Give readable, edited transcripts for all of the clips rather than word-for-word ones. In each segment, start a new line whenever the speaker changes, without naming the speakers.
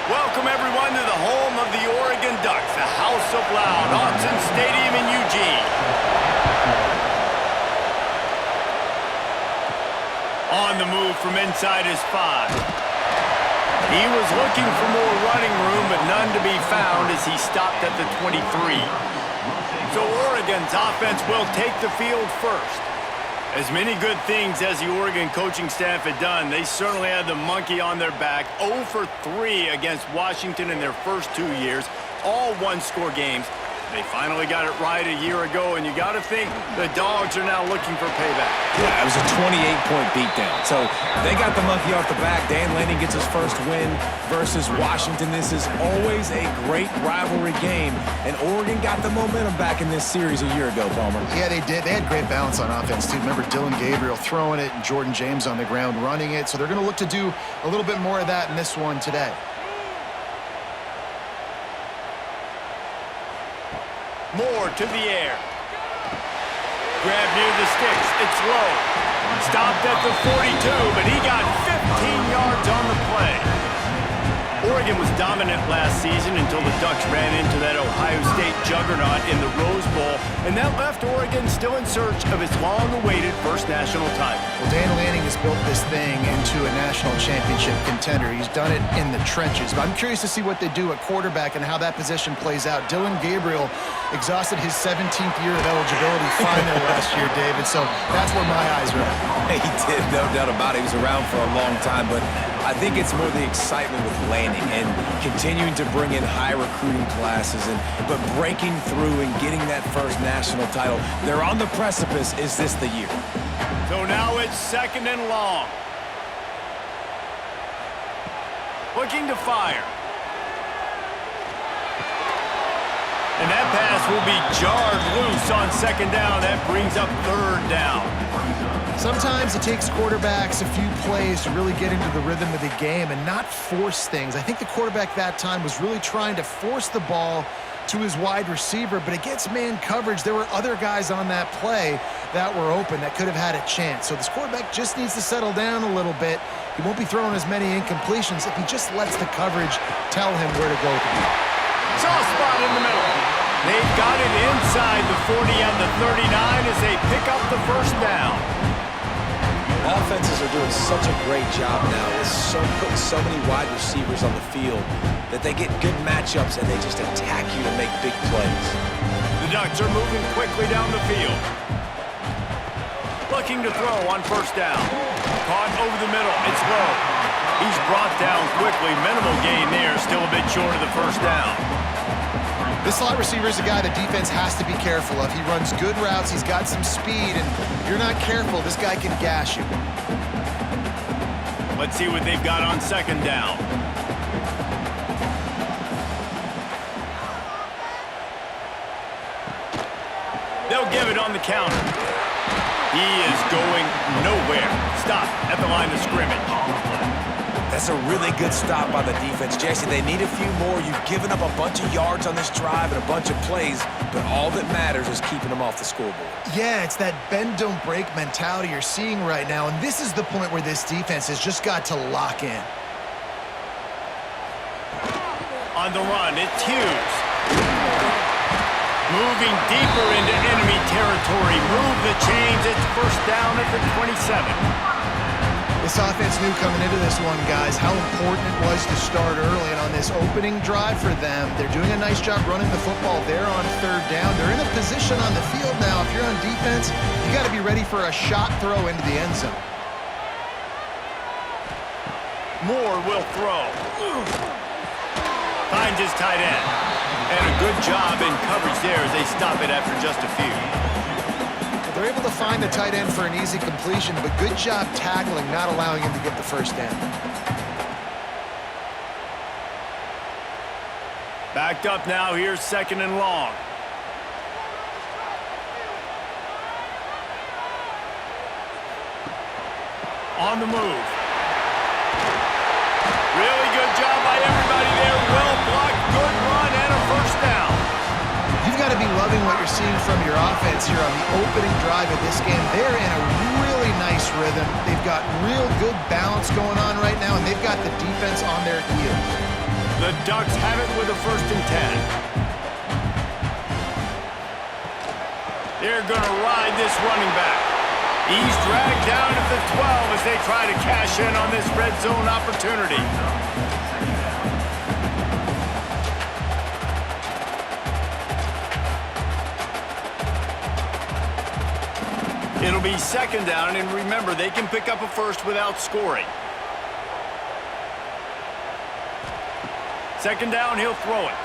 Welcome, everyone, to the home of the Oregon Ducks, the House of Loud, Autzen Stadium in Eugene. On the move from inside his 5. He was looking for more running room, but none to be found as he stopped at the 23. So Oregon's offense will take the field first. As many good things as the Oregon coaching staff had done, they certainly had the monkey on their back. 0 for 3 against Washington in their first 2 years, all one-score games. They finally got it right a year ago, and you got to think the Dogs are now looking for payback.
Yeah, it was a 28-point beatdown. So they got the monkey off the back. Dan Lanning gets his first win versus Washington. This is always a great rivalry game, and Oregon got the momentum back in this series a year ago, Palmer.
Yeah, they did. They had great balance on offense, too. Remember Dylan Gabriel throwing it and Jordan James on the ground running it. So they're going to look to do a little bit more of that in this one today.
Moore to the air. Grab near the sticks. It's low. Stopped at the 42, but he got 15 yards on the play. Oregon was dominant last season until the Ducks ran into that Ohio State juggernaut in the Rose Bowl, and that left Oregon still in search of its long-awaited first national title.
Well, Dan Lanning has built this thing into a national championship contender. He's done it in the trenches, but I'm curious to see what they do at quarterback and how that position plays out. Dylan Gabriel exhausted his 17th year of eligibility finally last year, David, so that's where my eyes are at.
He did, no doubt about it. He was around for a long time, but I think it's more the excitement with Lanning and continuing to bring in high recruiting classes, but breaking through and getting that first national title. They're on the precipice. Is this the year?
So now it's 2nd and long. Looking to fire. And that pass will be jarred loose on 2nd down. That brings up 3rd down.
Sometimes it takes quarterbacks a few plays to really get into the rhythm of the game and not force things. I think the quarterback that time was really trying to force the ball to his wide receiver, but against man coverage, there were other guys on that play that were open that could have had a chance. So this quarterback just needs to settle down a little bit. He won't be throwing as many incompletions if he just lets the coverage tell him where to go.
Soft spot in the middle. They've got it inside the 40 and the 39 as they pick up the first down.
Offenses are doing such a great job now with putting so many wide receivers on the field that they get good matchups and they just attack you to make big plays.
The Ducks are moving quickly down the field. Looking to throw on 1st down. Caught over the middle. It's low. He's brought down quickly. Minimal gain there. Still a bit short of the 1st down.
This slot receiver is a guy the defense has to be careful of. He runs good routes. He's got some speed, and if you're not careful, this guy can gash you.
Let's see what they've got on 2nd down. They'll give it on the counter. He is going nowhere. Stop at the line of scrimmage.
That's a really good stop by the defense. Jason, they need a few more. You've given up a bunch of yards on this drive and a bunch of plays, but all that matters is keeping them off the scoreboard.
Yeah, it's that bend, don't break mentality you're seeing right now, and this is the point where this defense has just got to lock in.
On the run, it's Hughes. Moving deeper into enemy territory. Move the chains. It's 1st down at the 27.
This offense knew coming into this one, guys, how important it was to start early. And on this opening drive for them, they're doing a nice job running the football there on 3rd down. They're in a position on the field now. If you're on defense, you got to be ready for a shot throw into the end zone.
Moore will throw. Finds his tight end. And a good job in coverage there as they stop it after just a few.
They're able to find the tight end for an easy completion, but good job tackling, not allowing him to get the 1st down.
Backed up now. Here's 2nd and long. On the move. Really good job by everybody there. Well blocked, good run, and a 1st down.
You've got to be loving what you're seeing from your offense here on the opening drive of this game. They're in a really nice rhythm. They've got real good balance going on right now, and they've got the defense on their heels.
The Ducks have it with a 1st and 10. They're going to ride this running back. He's dragged down at the 12 as they try to cash in on this red zone opportunity. It'll be 2nd down, and remember, they can pick up a first without scoring. 2nd down, he'll throw it.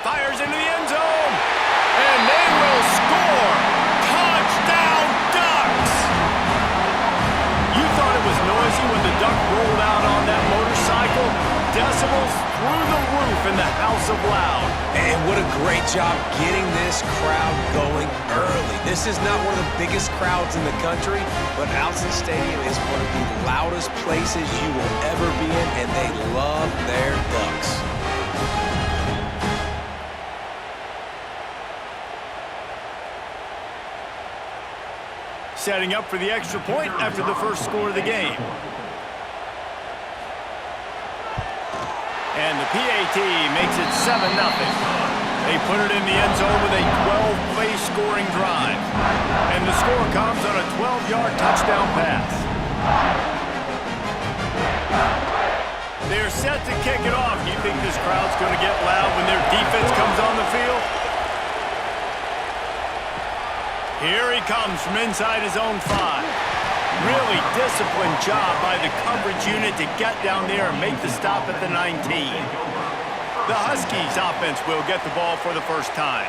Fires into the end zone, and they will score. Touchdown, Ducks! You thought it was noisy when the Duck rolled out on that motorcycle? Decibels through the roof in the House of Loud.
And what a great job getting this crowd going early. This is not one of the biggest crowds in the country, but Alson Stadium is one of the loudest places you will ever be in, and they love their Ducks.
Setting up for the extra point after the first score of the game. And the PAT makes it 7-0. They put it in the end zone with a 12-play scoring drive. And the score comes on a 12-yard touchdown pass. They're set to kick it off. You think this crowd's going to get loud when their defense comes on the field? Here he comes from inside his own 5. Really disciplined job by the coverage unit to get down there and make the stop at the 19. The Huskies offense will get the ball for the first time.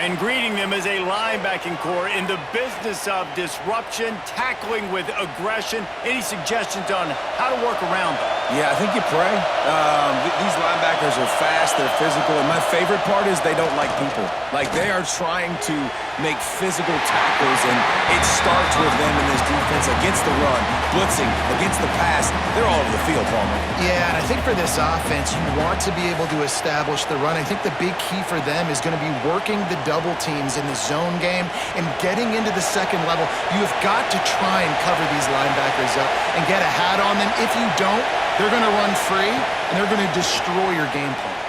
And greeting them is a linebacking core in the business of disruption, tackling with aggression. Any suggestions on how to work around them?
Yeah, I think you pray. These linebackers are fast, they're physical, and my favorite part is they don't like people. Like, they are trying to make physical tackles, and it starts with them in this defense against the run, blitzing, against the pass. They're all over the field, Palmer.
Yeah, and I think for this offense, you want to be able to establish the run. I think the big key for them is going to be working the double teams in the zone game and getting into the second level. You've got to try and cover these linebackers up and get a hat on them. If you don't, they're going to run free, and they're going to destroy your game plan.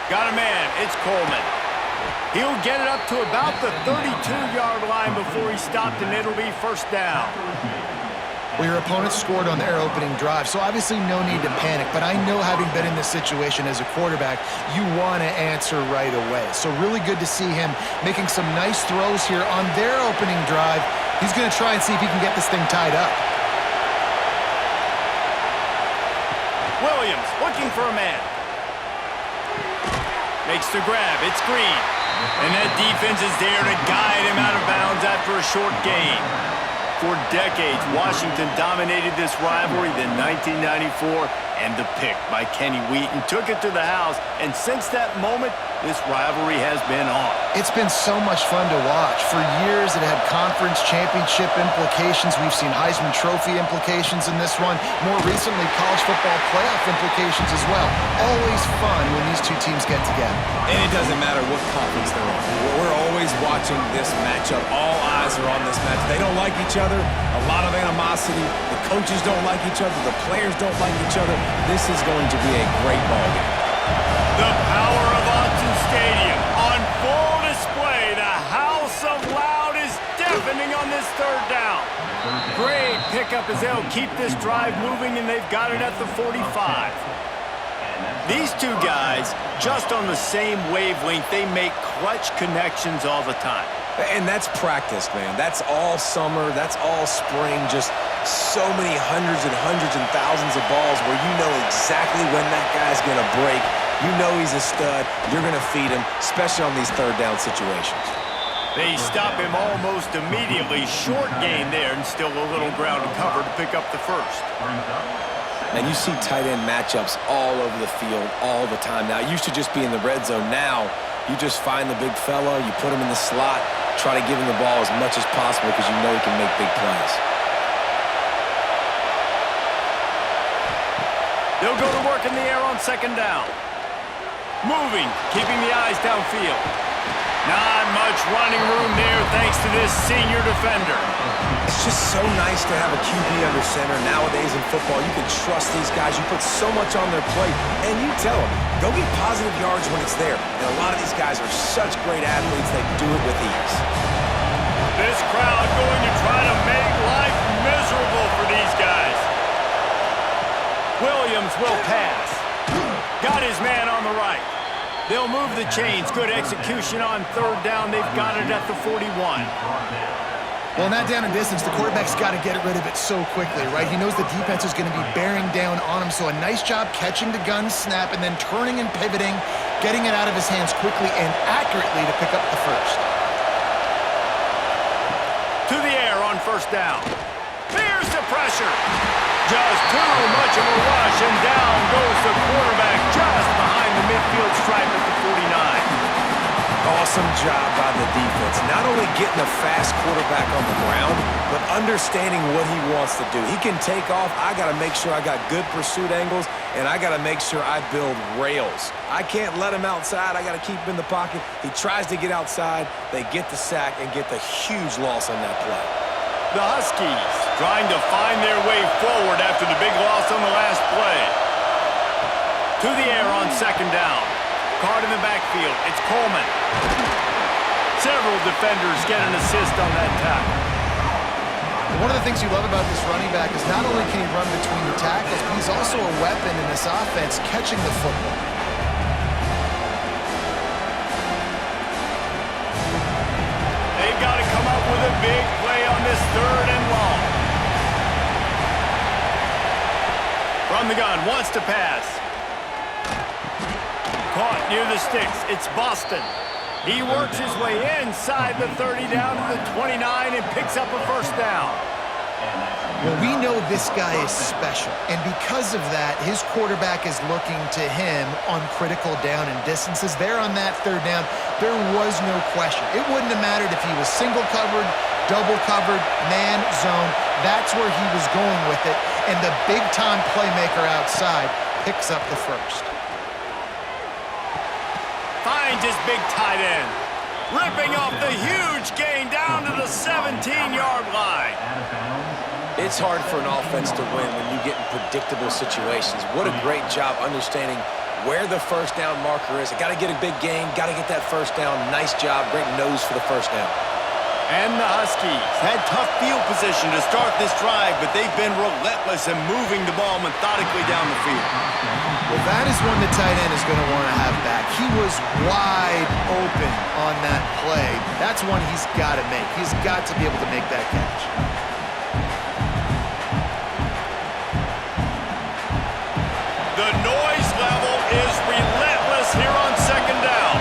Got a man. It's Coleman. He'll get it up to about the 32-yard line before he stopped, and it'll be 1st down.
Well, your opponent scored on their opening drive, so obviously no need to panic. But I know, having been in this situation as a quarterback, you want to answer right away. So really good to see him making some nice throws here on their opening drive. He's going to try and see if he can get this thing tied up.
Williams looking for a man. Makes the grab. It's Green. And that defense is there to guide him out of bounds after a short gain. For decades, Washington dominated this rivalry. Then 1994, and the pick by Kenny Wheaton took it to the house. And since that moment, this rivalry has been on.
It's been so much fun to watch. For years, it had conference championship implications. We've seen Heisman Trophy implications in this one. More recently, college football playoff implications as well. Always fun when these two teams get together.
And it doesn't matter what conference they're in. We're always watching this matchup. All eyes are on this match. They don't like each other. A lot of animosity. The coaches don't like each other. The players don't like each other. This is going to be a great ball game.
The power of Autzen Stadium on full display. The House of Loud is deafening on this 3rd down. Great pickup as they'll keep this drive moving, and they've got it at the 45. These two guys, just on the same wavelength, they make clutch connections all the time.
And that's practice, man. That's all summer. That's all spring. Just so many hundreds and thousands of balls where you know exactly when that guy's going to break. You know he's a stud. You're going to feed him, especially on these 3rd down situations.
They stop him almost immediately. Short gain there, and still a little ground to cover to pick up the 1st.
And you see tight end matchups all over the field all the time. Now, it used to just be in the red zone. Now, you just find the big fella, you put him in the slot, try to give him the ball as much as possible because you know he can make big plays.
They'll go to work in the air on 2nd down. Moving, keeping the eyes downfield. Not much running room there thanks to this senior defender.
It's just so nice to have a QB under center. Nowadays in football, you can trust these guys. You put so much on their plate, and you tell them, go get positive yards when it's there. And a lot of these guys are such great athletes, they do it with ease.
This crowd going to try to make life miserable for these guys. Williams will pass. Got his man on the right. They'll move the chains. Good execution on third down. They've got it at the 41.
Well, not down in distance, the quarterback's got to get rid of it so quickly, right? He knows the defense is going to be bearing down on him, so a nice job catching the gun snap and then turning and pivoting, getting it out of his hands quickly and accurately to pick up the first.
To the air on first down. Here's the pressure. Just too much of a rush, and down goes the quarterback just behind the midfield stripe at the 49.
Awesome job by the defense. Not only getting a fast quarterback on the ground, but understanding what he wants to do. He can take off. I got to make sure I got good pursuit angles, and I got to make sure I build rails. I can't let him outside. I got to keep him in the pocket. He tries to get outside. They get the sack and get the huge loss on that play.
The Huskies trying to find their way forward after the big loss on the last play. To the air on second down. Caught in the backfield. It's Coleman. Several defenders get an assist on that tackle.
One of the things you love about this running back is not only can he run between the tackles, but he's also a weapon in this offense catching the football.
They've got to come up with a big play on this third and long. From the gun, wants to pass. Caught near the sticks. It's Boston. He works his way inside the 30 down to the 29 and picks up a first down.
Well, we know this guy is special, and because of that, his quarterback is looking to him on critical down and distances. There on that third down, there was no question. It wouldn't have mattered if he was single covered, double covered, man, zone. That's where he was going with it, and the big-time playmaker outside picks up the first.
Finds his big tight end. Ripping off the huge gain down to the 17-yard line.
It's hard for an offense to win when you get in predictable situations. What a great job understanding where the first down marker is. I got to get a big gain, got to get that first down. Nice job, great nose for the first down.
And the Huskies had tough field position to start this drive, but they've been relentless in moving the ball methodically down the field.
Well, that is one the tight end is going to want to have back. He was wide open on that play. That's one he's got to make. He's got to be able to make that catch.
The noise level is relentless here on second down.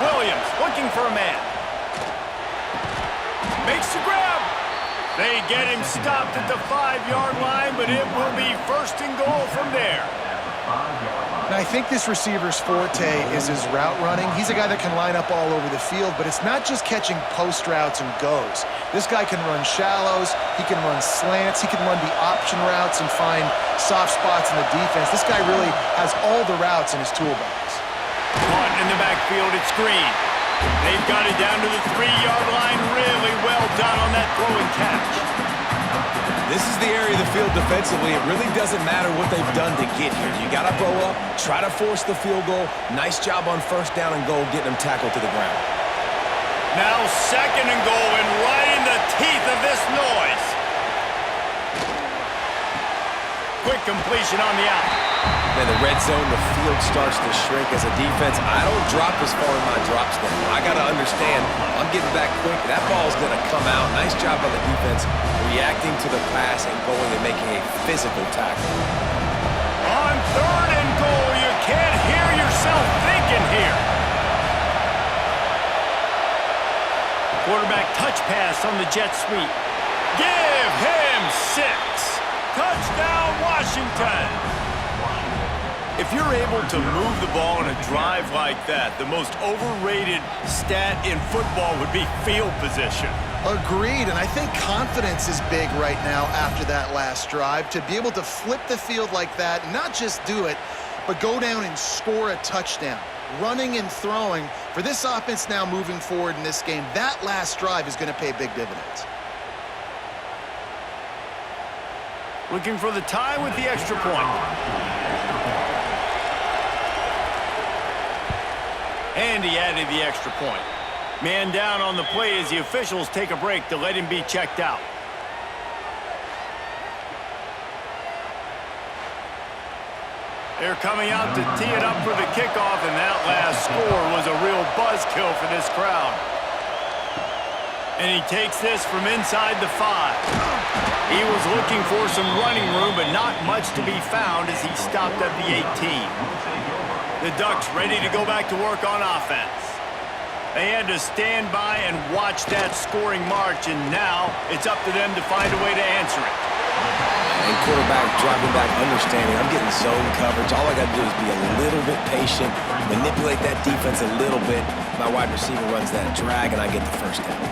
Williams looking for a man. Makes the grab. They get him stopped at the 5-yard line, but it will be first and goal from there.
And I think this receiver's forte is his route running. He's a guy that can line up all over the field, but it's not just catching post routes and goes. This guy can run shallows, he can run slants, he can run the option routes and find soft spots in the defense. This guy really has all the routes in his toolbox.
Caught in the backfield, it's Green. They've got it down to the 3-yard line. Really well done on that throw and catch.
This is the area of the field defensively. It really doesn't matter what they've done to get here. You got to bow up, try to force the field goal. Nice job on first down and goal, getting them tackled to the ground.
Now second and goal, and right in the teeth of this noise. Quick completion on the out.
Man, the red zone, the field starts to shrink as a defense. I don't drop as far in my drops now. I got to understand, I'm getting back quick. That ball's going to come out. Nice job by the defense reacting to the pass and going and making a physical tackle.
On third and goal, you can't hear yourself thinking here. Quarterback touch pass on the jet sweep. Give him 6. Touchdown, Washington. If you're able to move the ball in a drive like that, the most overrated stat in football would be field position.
Agreed, and I think confidence is big right now after that last drive. To be able to flip the field like that, not just do it, but go down and score a touchdown. Running and throwing for this offense now moving forward in this game, that last drive is going to pay big dividends.
Looking for the tie with the extra point. And he added the extra point. Man down on the play as the officials take a break to let him be checked out. They're coming out to tee it up for the kickoff, and that last score was a real buzzkill for this crowd. And he takes this from inside the 5. He was looking for some running room, but not much to be found as he stopped at the 18. The Ducks ready to go back to work on offense. They had to stand by and watch that scoring march, and now it's up to them to find a way to answer it.
And quarterback dropping back, understanding I'm getting zone coverage. All I got to do is be a little bit patient, manipulate that defense a little bit. My wide receiver runs that drag, and I get the first down.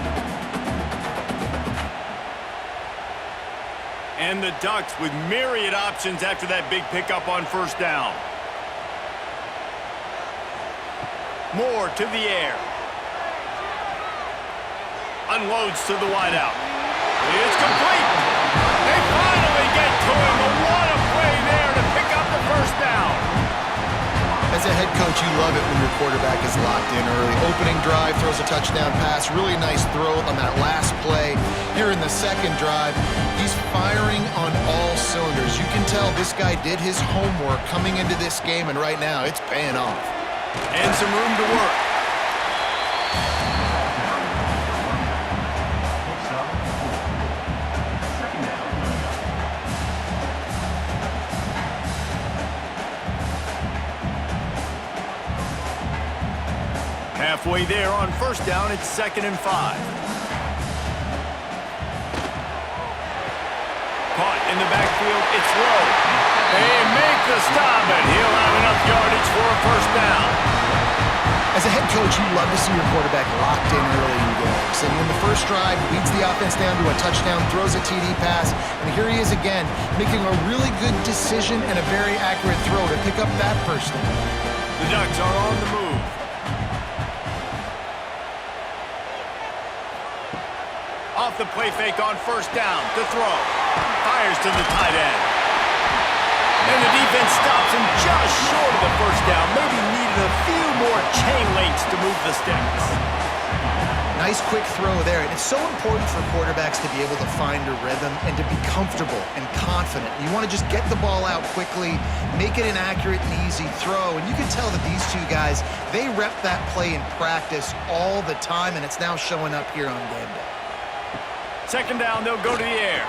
And the Ducks with myriad options after that big pickup on first down. Moore to the air. Unloads to the wideout. It's complete. They finally get to him. But what a play there to pick up the first down.
As a head coach, you love it when your quarterback is locked in early. Opening drive, throws a touchdown pass. Really nice throw on that last play. Here in the second drive, he's firing on all cylinders. You can tell this guy did his homework coming into this game, and right now it's paying off.
And some room to work. Halfway there on first down, it's 2nd and 5. Caught in the backfield, it's Lowe. They make the stop, and he'll have enough yardage for a first down.
As a head coach, you love to see your quarterback locked in early in games. And when the first drive leads the offense down to a touchdown, throws a TD pass, and here he is again, making a really good decision and a very accurate throw to pick up that first down.
The Ducks are on the move. Off the play fake on first down to throw. Fires to the tight end. And the defense stops him just short of the first down. Maybe needed a few more chain links to move the sticks.
Nice quick throw there. And it's so important for quarterbacks to be able to find a rhythm and to be comfortable and confident. You want to just get the ball out quickly, make it an accurate and easy throw. And you can tell that these two guys, they rep that play in practice all the time, and it's now showing up here on game day.
Second down, they'll go to the air.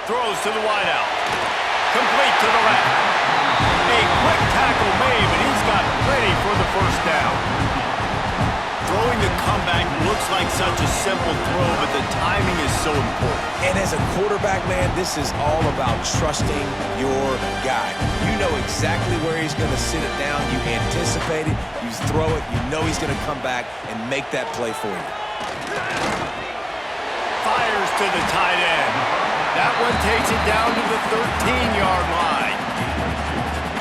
Throws to the wideout. Complete to the left. A quick tackle made, but he's got plenty for the first down. Throwing the comeback looks like such a simple throw, but the timing is so important.
And as a quarterback, man, this is all about trusting your guy. You know exactly where he's going to sit it down. You anticipate it. You throw it. You know he's going to come back and make that play for you.
Fires to the tight end. That one takes it down to the 13-yard line.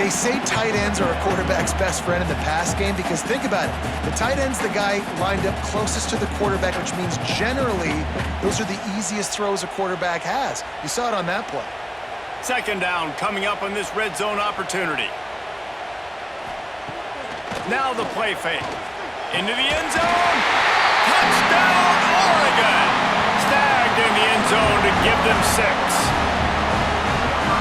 They say tight ends are a quarterback's best friend in the pass game because think about it. The tight end's the guy lined up closest to the quarterback, which means generally those are the easiest throws a quarterback has. You saw it on that play.
Second down coming up on this red zone opportunity. Now the play fake. Into the end zone. Touchdown, Oregon! Snagged in the end zone to give them 6.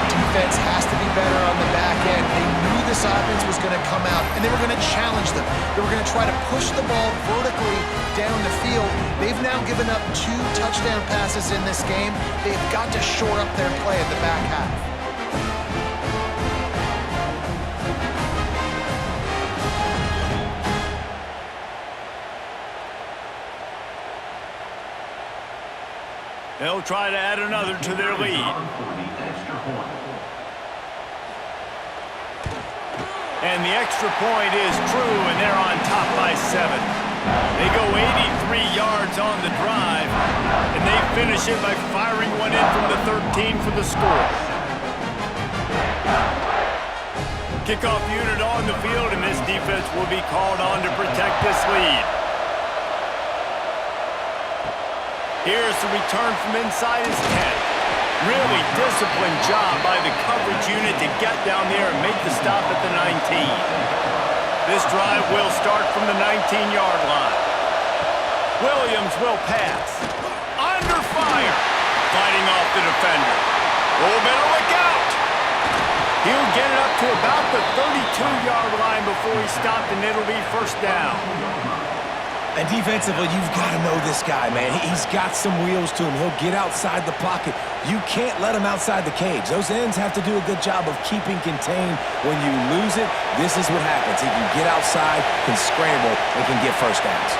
Defense has to be better on the back end. They knew this offense was going to come out, and they were going to challenge them. They were going to try to push the ball vertically down the field. They've now given up 2 touchdown passes in this game. They've got to shore up their play at the back half.
They'll try to add another to their lead. And the extra point is true, and they're on top by 7. They go 83 yards on the drive, and they finish it by firing one in from the 13 for the score. Kickoff unit on the field, and this defense will be called on to protect this lead. Here's the return from inside his 10. Really disciplined job by the coverage unit to get down there and make the stop at the 19. This drive will start from the 19-yard line. Williams will pass. Under fire. Fighting off the defender. Oh, better look out. He'll get it up to about the 32-yard line before he stopped, and it'll be first down.
And defensively, you've got to know this guy, man. He's got some wheels to him. He'll get outside the pocket. You can't let him outside the cage. Those ends have to do a good job of keeping contained. When you lose it, this is what happens. He can get outside, can scramble, and can get first downs.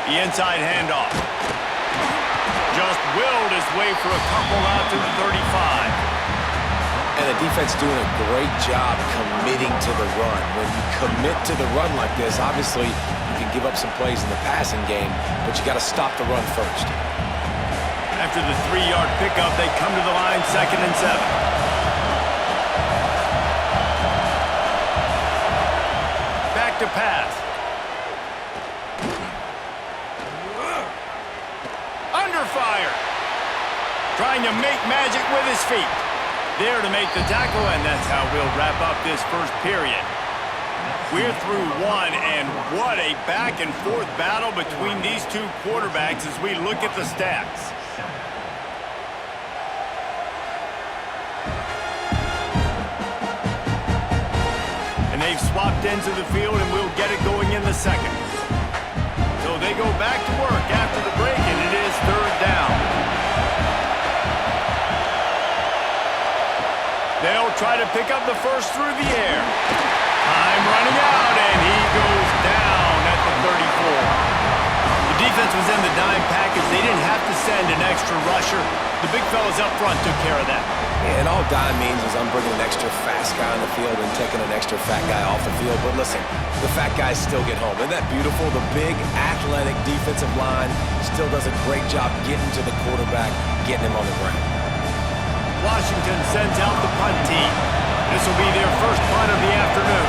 The inside handoff. Just willed his way for a couple out to the 35.
And the defense doing a great job committing to the run. When you commit to the run like this, obviously you can give up some plays in the passing game, but you got to stop the run first.
After the 3-yard pickup, they come to the line, 2nd and 7. Back to pass. Under fire. Trying to make magic with his feet. There to make the tackle, and that's how we'll wrap up this first period. We're through one, and what a back-and-forth battle between these two quarterbacks as we look at the stats. And they've swapped ends of the field, and we'll get it going in the second. So they go back to work after the break, and it is 3rd down. They'll try to pick up the first through the air. Time running out, and he goes down at the 34. The defense was in the dime package. They didn't have to send an extra rusher. The big fellas up front took care of that.
Yeah, and all dime means is I'm bringing an extra fast guy on the field and taking an extra fat guy off the field. But listen, the fat guys still get home. Isn't that beautiful? The big, athletic defensive line still does a great job getting to the quarterback, getting him on the ground.
Washington sends out the punt team. This will be their first punt of the afternoon.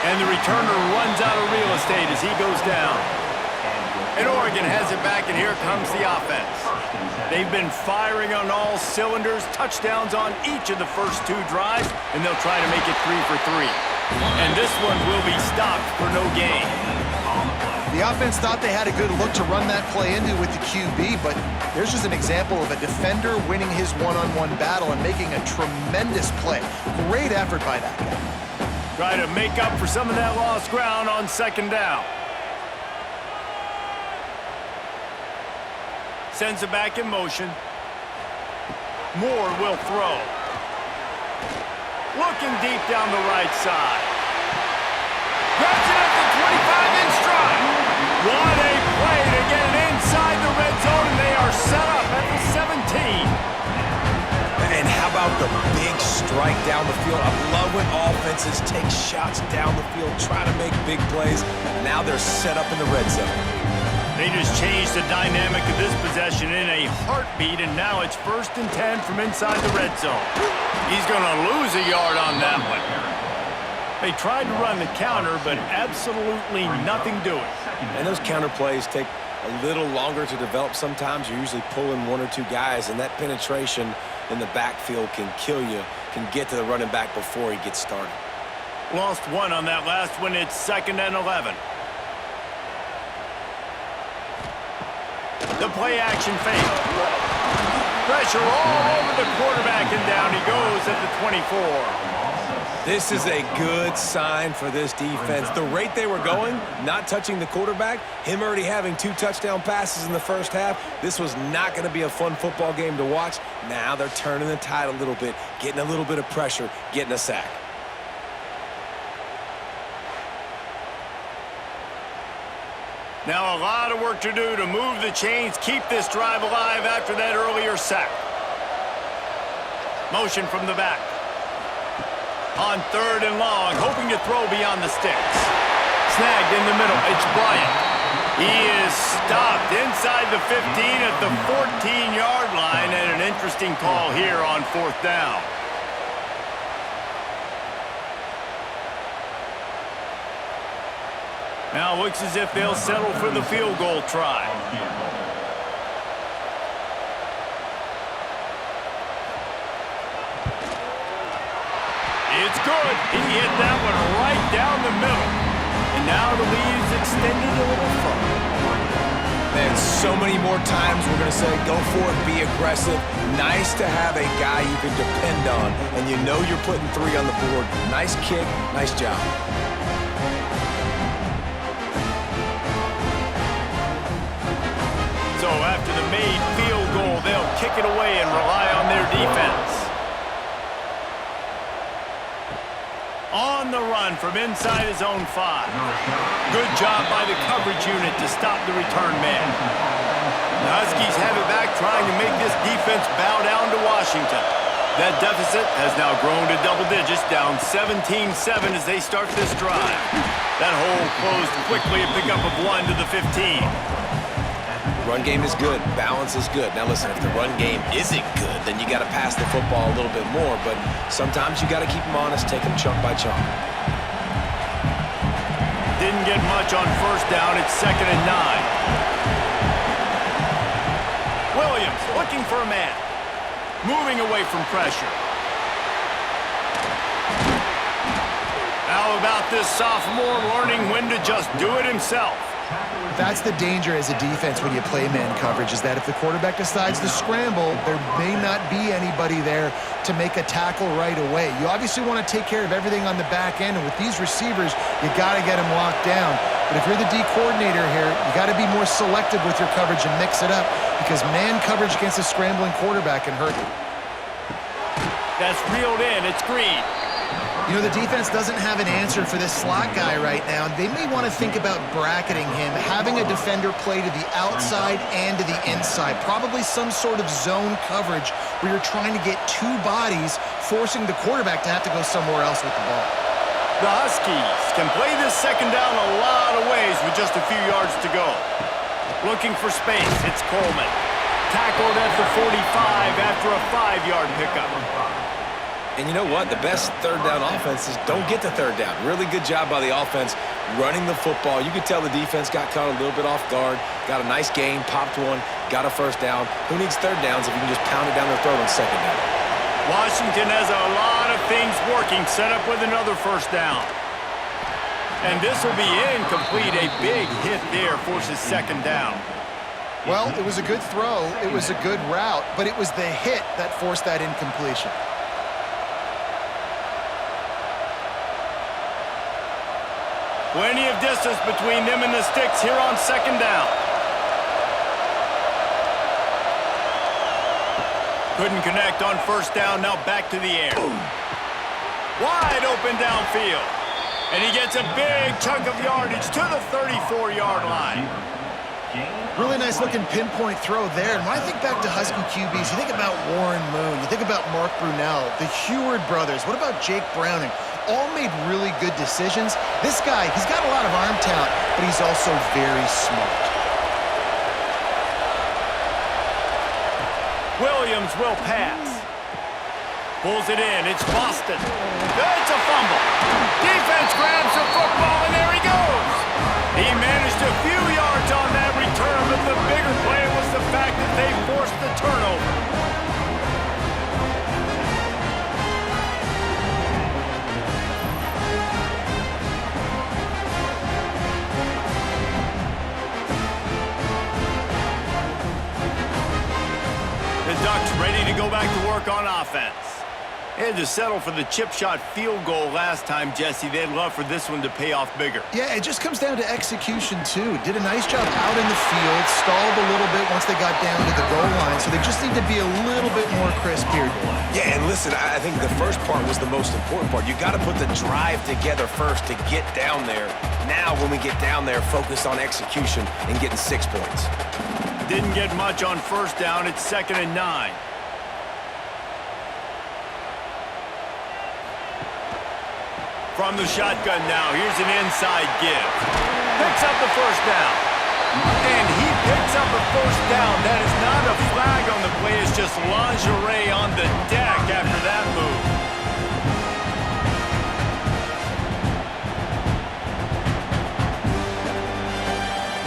And the returner runs out of real estate as he goes down. And Oregon has it back, and here comes the offense. They've been firing on all cylinders, touchdowns on each of the first 2 drives, and they'll try to make it 3 for 3. And this one will be stopped for no gain.
The offense thought they had a good look to run that play into with the QB, but there's just an example of a defender winning his one-on-one battle and making a tremendous play. Great effort by that guy.
Try to make up for some of that lost ground on 2nd down. Sends it back in motion. Moore will throw. Looking deep down the right side. Grabs it at the 25 in stride. What a play to get it inside the red zone, and they are set up at the 17.
And how about the big strike down the field? I love when offenses take shots down the field, try to make big plays. Now they're set up in the red zone.
They just changed the dynamic of this possession in a heartbeat, and now it's 1st and 10 from inside the red zone. He's going to lose a yard on that one. They tried to run the counter, but absolutely nothing doing.
And those counter plays take a little longer to develop sometimes. You're usually pulling 1 or 2 guys, and that penetration in the backfield can kill you, can get to the running back before he gets started.
Lost 1 on that last one. It's 2nd and 11. The play action fake. Pressure all over the quarterback, and down he goes at the 24.
This is a good sign for this defense. The rate they were going, not touching the quarterback, him already having 2 touchdown passes in the first half, this was not going to be a fun football game to watch. Now they're turning the tide a little bit, getting a little bit of pressure, getting a sack.
Now a lot of work to do to move the chains, keep this drive alive after that earlier sack. Motion from the back. On 3rd and long, hoping to throw beyond the sticks. Snagged in the middle, it's Bryant. He is stopped inside the 15 at the 14-yard line, and an interesting call here on 4th down. Now looks as if they'll settle for the field goal try. It's good. He hit that one right down the middle. And now the lead is extended a little further.
Man, so many more times we're going to say, go for it, be aggressive. Nice to have a guy you can depend on, and you know you're putting 3 on the board. Nice kick, nice job.
So after the made field goal, they'll kick it away and rely on their defense. On the run from inside his own 5. Good job by the coverage unit to stop the return man. The Huskies have it back, trying to make this defense bow down to Washington. That deficit has now grown to double digits, down 17-7 as they start this drive. That hole closed quickly, a pickup of 1 to the 15.
Run game is good. Balance is good. Now listen, if the run game isn't good, then you got to pass the football a little bit more. But sometimes you got to keep them honest, take them chunk by chunk.
Didn't get much on 1st down. It's 2nd and 9. Williams looking for a man. Moving away from pressure. How about this sophomore learning when to just do it himself?
That's the danger as a defense when you play man coverage, is that if the quarterback decides to scramble, there may not be anybody there to make a tackle right away. You obviously want to take care of everything on the back end, and with these receivers, you got to get them locked down. But if you're the D coordinator here, you got to be more selective with your coverage and mix it up, because man coverage against a scrambling quarterback can hurt you.
That's reeled in. It's Green.
You know, the defense doesn't have an answer for this slot guy right now. They may want to think about bracketing him, having a defender play to the outside and to the inside. Probably some sort of zone coverage where you're trying to get 2 bodies, forcing the quarterback to have to go somewhere else with the ball.
The Huskies can play this 2nd down a lot of ways with just a few yards to go. Looking for space, it's Coleman. Tackled at the 45 after a 5-yard pickup.
And you know what? The best 3rd down offense is don't get to 3rd down. Really good job by the offense running the football. You could tell the defense got caught a little bit off guard, got a nice gain, popped one, got a 1st down. Who needs 3rd downs if you can just pound it down their throat on 2nd down?
Washington has a lot of things working, set up with another 1st down. And this will be incomplete. A big hit there forces 2nd down.
Well, it was a good throw. It was a good route, but it was the hit that forced that incompletion.
Plenty of distance between them and the sticks here on 2nd down. Couldn't connect on 1st down, now back to the air. Wide open downfield. And he gets a big chunk of yardage to the 34-yard line.
Really nice looking pinpoint throw there. And when I think back to Husky QBs, you think about Warren Moon, you think about Mark Brunell, the Heward brothers. What about Jake Browning? All made really good decisions. This guy, he's got a lot of arm talent, but he's also very smart.
Williams will pass. Pulls it in. It's Boston. It's a fumble. Defense grabs the football, and there he goes. He managed a few yards on that return, but the bigger play was the fact that they forced the turnover. The Ducks ready to go back to work on offense. They had to settle for the chip shot field goal last time, Jesse. They'd love for this one to pay off bigger.
Yeah, it just comes down to execution, too. Did a nice job out in the field, stalled a little bit once they got down to the goal line, so they just need to be a little bit more crisp here.
Yeah, and listen, I think the first part was the most important part. You got to put the drive together first to get down there. Now, when we get down there, focus on execution and getting 6 points.
Didn't get much on 1st down. It's 2nd and 9. From the shotgun now, here's an inside give. Picks up the 1st down. And he picks up a first down. That is not a flag on the play. It's just lingerie on the deck after that move.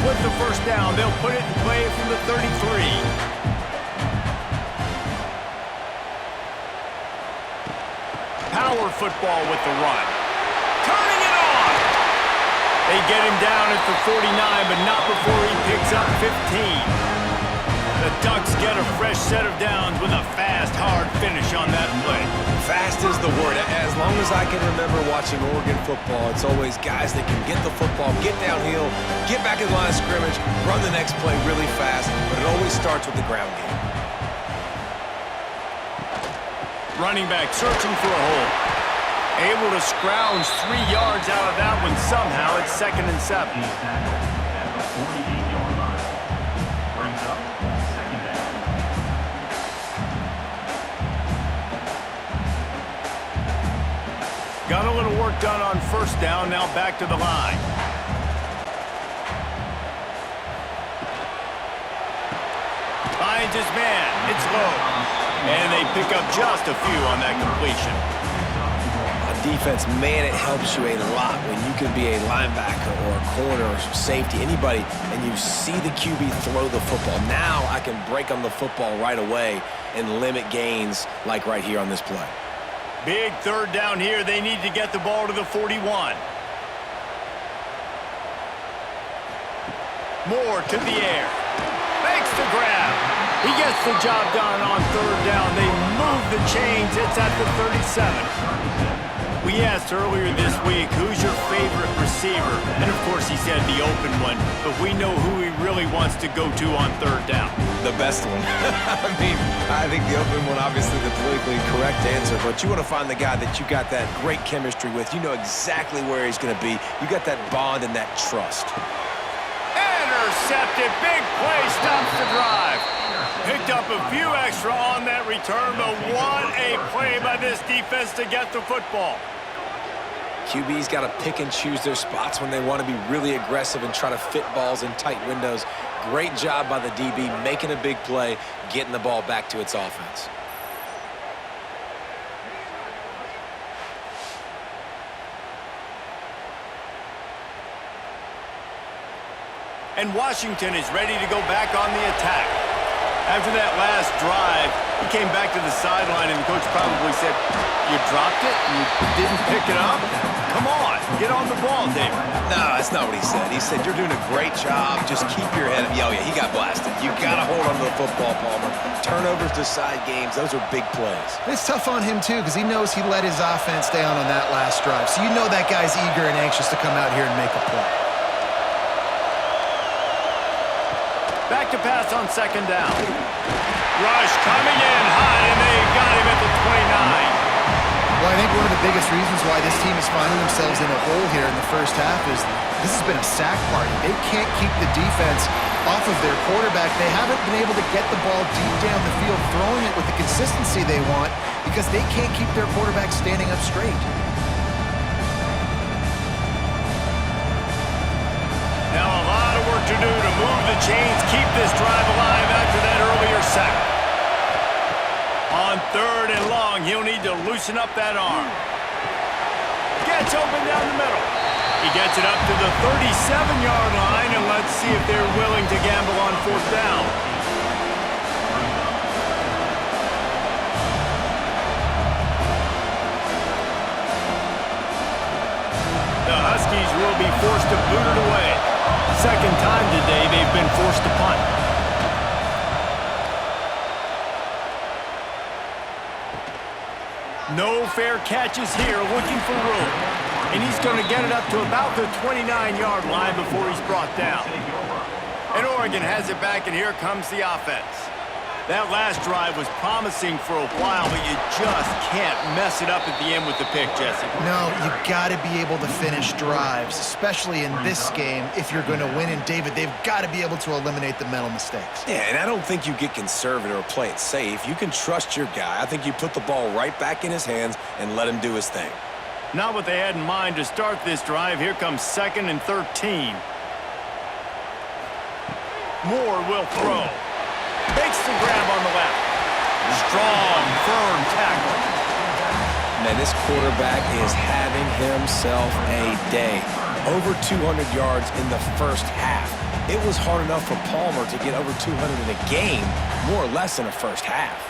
With the first down, they'll put it in play from the 33. Power football with the run. Turning it on! They get him down at the 49, but not before he picks up 15. The Ducks get a fresh set of downs with a fast, hard finish on that play.
Fast is the word. As long as I can remember watching Oregon football, it's always guys that can get the football, get downhill, get back in the line of scrimmage, run the next play really fast, but it always starts with the ground game.
Running back searching for a hole. Able to scrounge 3 yards out of that one somehow. It's 2nd and 7. Got a little work done on first down. Now back to the line. Finds his man. It's low. And they pick up just a few on that completion.
Defense, man, it helps you a lot when you can be a linebacker or a corner or safety, anybody, and you see the QB throw the football. Now I can break on the football right away and limit gains like right here on this play.
Big third down here. They need to get the ball to the 41. Moore to the air. Makes the grab. He gets the job done on third down. They move the chains. It's at the 37. We asked earlier this week, who's your favorite receiver? And, of course, he said the open one. But we know who he really wants to go to on third down.
The best one. I mean, I think the open one, obviously the politically correct answer. But you want to find the guy that you got that great chemistry with. You know exactly where he's going to be. You got that bond and that trust.
Intercepted. Big play. Stops the drive. Picked up a few extra on that return, but what a play by this defense to get the football.
QB's got to pick and choose their spots when they want to be really aggressive and try to fit balls in tight windows. Great job by the DB making a big play, getting the ball back to its offense.
And Washington is ready to go back on the attack. After that last drive, he came back to the sideline, and the coach probably said, you dropped it? You didn't pick it up? Come on, get on the ball, David.
No, that's not what he said. He said, you're doing a great job. Just keep your head up. Oh, yeah, he got blasted. You got to hold on to the football, Palmer. Turnovers decide games. Those are big plays.
It's tough on him, too, because he knows he let his offense down on that last drive. So you know that guy's eager and anxious to come out here and make a play.
Back to pass on second down. Rush coming in high, and they got him at the 29.
Well, I think one of the biggest reasons why this team is finding themselves in a hole here in the first half is this has been a sack party. They can't keep the defense off of their quarterback. They haven't been able to get the ball deep down the field, throwing it with the consistency they want because they can't keep their quarterback standing up straight.
Now a lot of work to do to move the chains, keep this drive alive after that earlier sack. On third and long, he'll need to loosen up that arm. Gets open down the middle. He gets it up to the 37-yard line, and let's see if they're willing to gamble on fourth down. The Huskies will be forced to boot it away. Second time today they've been forced to punt. No fair catches here, looking for room. And he's going to get it up to about the 29-yard line before he's brought down. And Oregon has it back, and here comes the offense. That last drive was promising for a while, but you just can't mess it up at the end with the pick, Jesse.
No, you got to be able to finish drives, especially in this game if you're going to win. And, David, they've got to be able to eliminate the mental mistakes.
Yeah, and I don't think you get conservative or play it safe. You can trust your guy. I think you put the ball right back in his hands and let him do his thing.
Not what they had in mind to start this drive. Here comes 2nd and 13. Moore will throw. Makes the grab on the left. Strong, firm tackle.
Man, this quarterback is having himself a day. Over 200 yards in the first half. It was hard enough for Palmer to get over 200 in a game, more or less in the first half.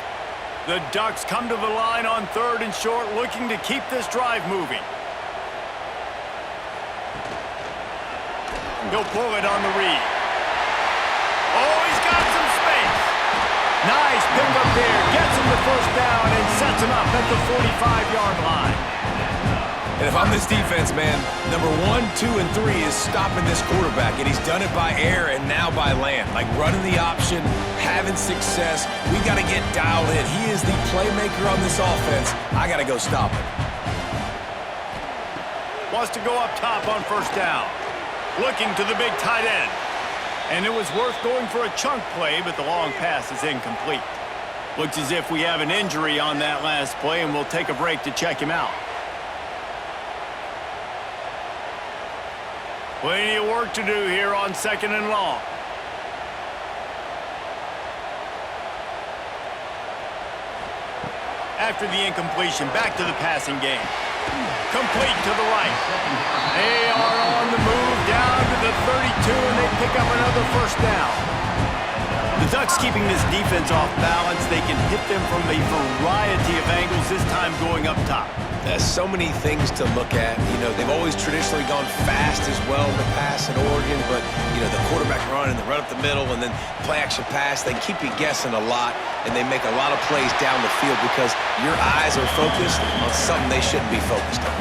The Ducks come to the line on 3rd and short, looking to keep this drive moving. He'll pull it on the read. Oh, he's got some space. Nice pickup there. Gets him the first down and sets him up at the 45-yard line.
And if I'm this defense, man, number 1, 2, and 3 is stopping this quarterback, and he's done it by air and now by land. Like running the option, having success. We got to get dialed in. He is the playmaker on this offense. I got to go stop him.
Wants to go up top on 1st down. Looking to the big tight end. And it was worth going for a chunk play, but the long pass is incomplete. Looks as if we have an injury on that last play, and we'll take a break to check him out. Plenty of work to do here on 2nd and long. After the incompletion, back to the passing game. Complete to the right. They are on the move down to the 32, and they pick up another 1st down. The Ducks keeping this defense off balance. They can hit them from a variety of angles, this time going up top.
There's so many things to look at. You know, they've always traditionally gone fast as well in the pass at Oregon, but, you know, the quarterback run and the run up the middle and then play-action pass, they keep you guessing a lot, and they make a lot of plays down the field because your eyes are focused on something they shouldn't be focused on.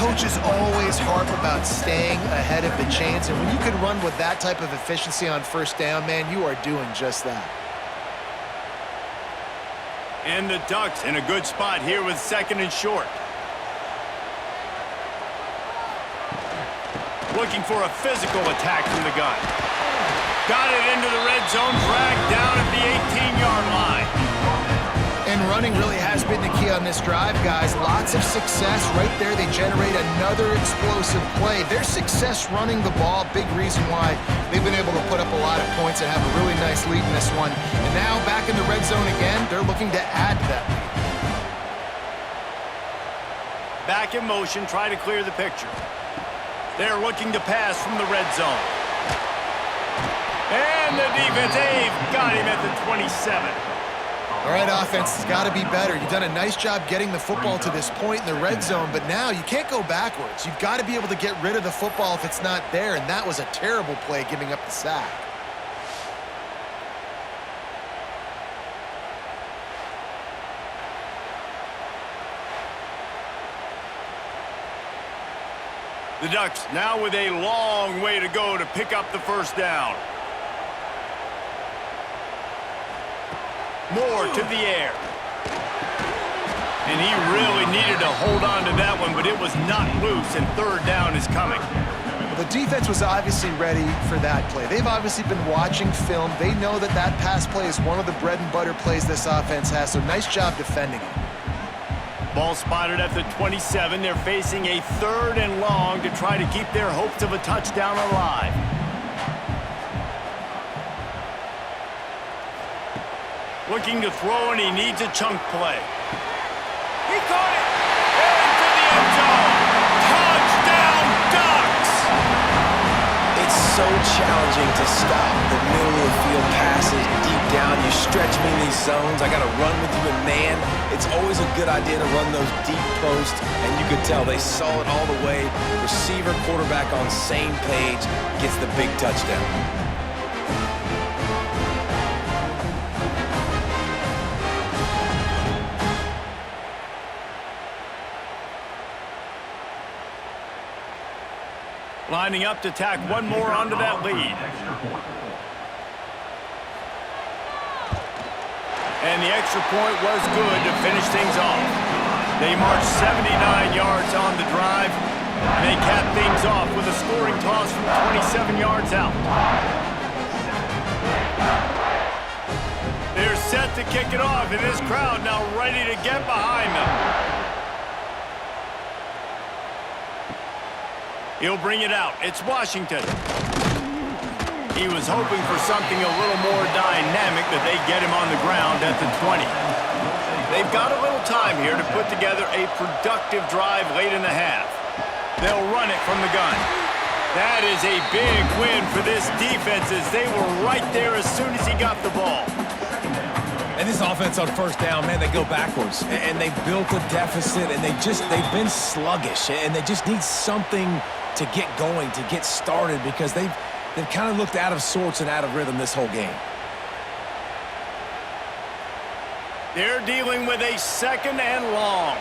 Coaches always harp about staying ahead of the chains, and when you can run with that type of efficiency on 1st down, man, you are doing just that.
And the Ducks in a good spot here with 2nd and short. Looking for a physical attack from the gun. Got it into the red zone, dragged down at the 18-yard line.
And running really has been the key on this drive, guys. Lots of success right there. They generate another explosive play. Their success running the ball, big reason why they've been able to put up a lot of points and have a really nice lead in this one. And now back in the red zone again, they're looking to add to that lead.
Back in motion, try to clear the picture. They're looking to pass from the red zone. And the defense, they've got him at the 27.
All right, offense, it's got to be better. You've done a nice job getting the football to this point in the red zone, but now you can't go backwards. You've got to be able to get rid of the football if it's not there, and that was a terrible play giving up the sack.
The Ducks now with a long way to go to pick up the 1st down. Moore to the air. And he really needed to hold on to that one, but it was not loose, and 3rd down is coming.
Well, the defense was obviously ready for that play. They've obviously been watching film. They know that that pass play is one of the bread and butter plays this offense has, so nice job defending it.
Ball spotted at the 27. They're facing a 3rd and long to try to keep their hopes of a touchdown alive. Looking to throw, and he needs a chunk play. He caught it! Into the end zone! Touchdown, Ducks!
It's so challenging to stop the middle of the field passes deep down. You stretch me in these zones. I got to run with you, and man, it's always a good idea to run those deep posts, and you could tell they saw it all the way. Receiver, quarterback on same page, gets the big touchdown.
Lining up to tack one more onto that lead. And the extra point was good to finish things off. They marched 79 yards on the drive, and they capped things off with a scoring toss from 27 yards out. They're set to kick it off, and this crowd now ready to get behind them. He'll bring it out. It's Washington. He was hoping for something a little more dynamic, that they get him on the ground at the 20. They've got a little time here to put together a productive drive late in the half. They'll run it from the gun. That is a big win for this defense, as they were right there as soon as he got the ball.
And this offense on first down, man, they go backwards. And they built a deficit, and they've been sluggish. And they just need something to get going, to get started, because they've kind of looked out of sorts and out of rhythm this whole game.
They're dealing with a second and long.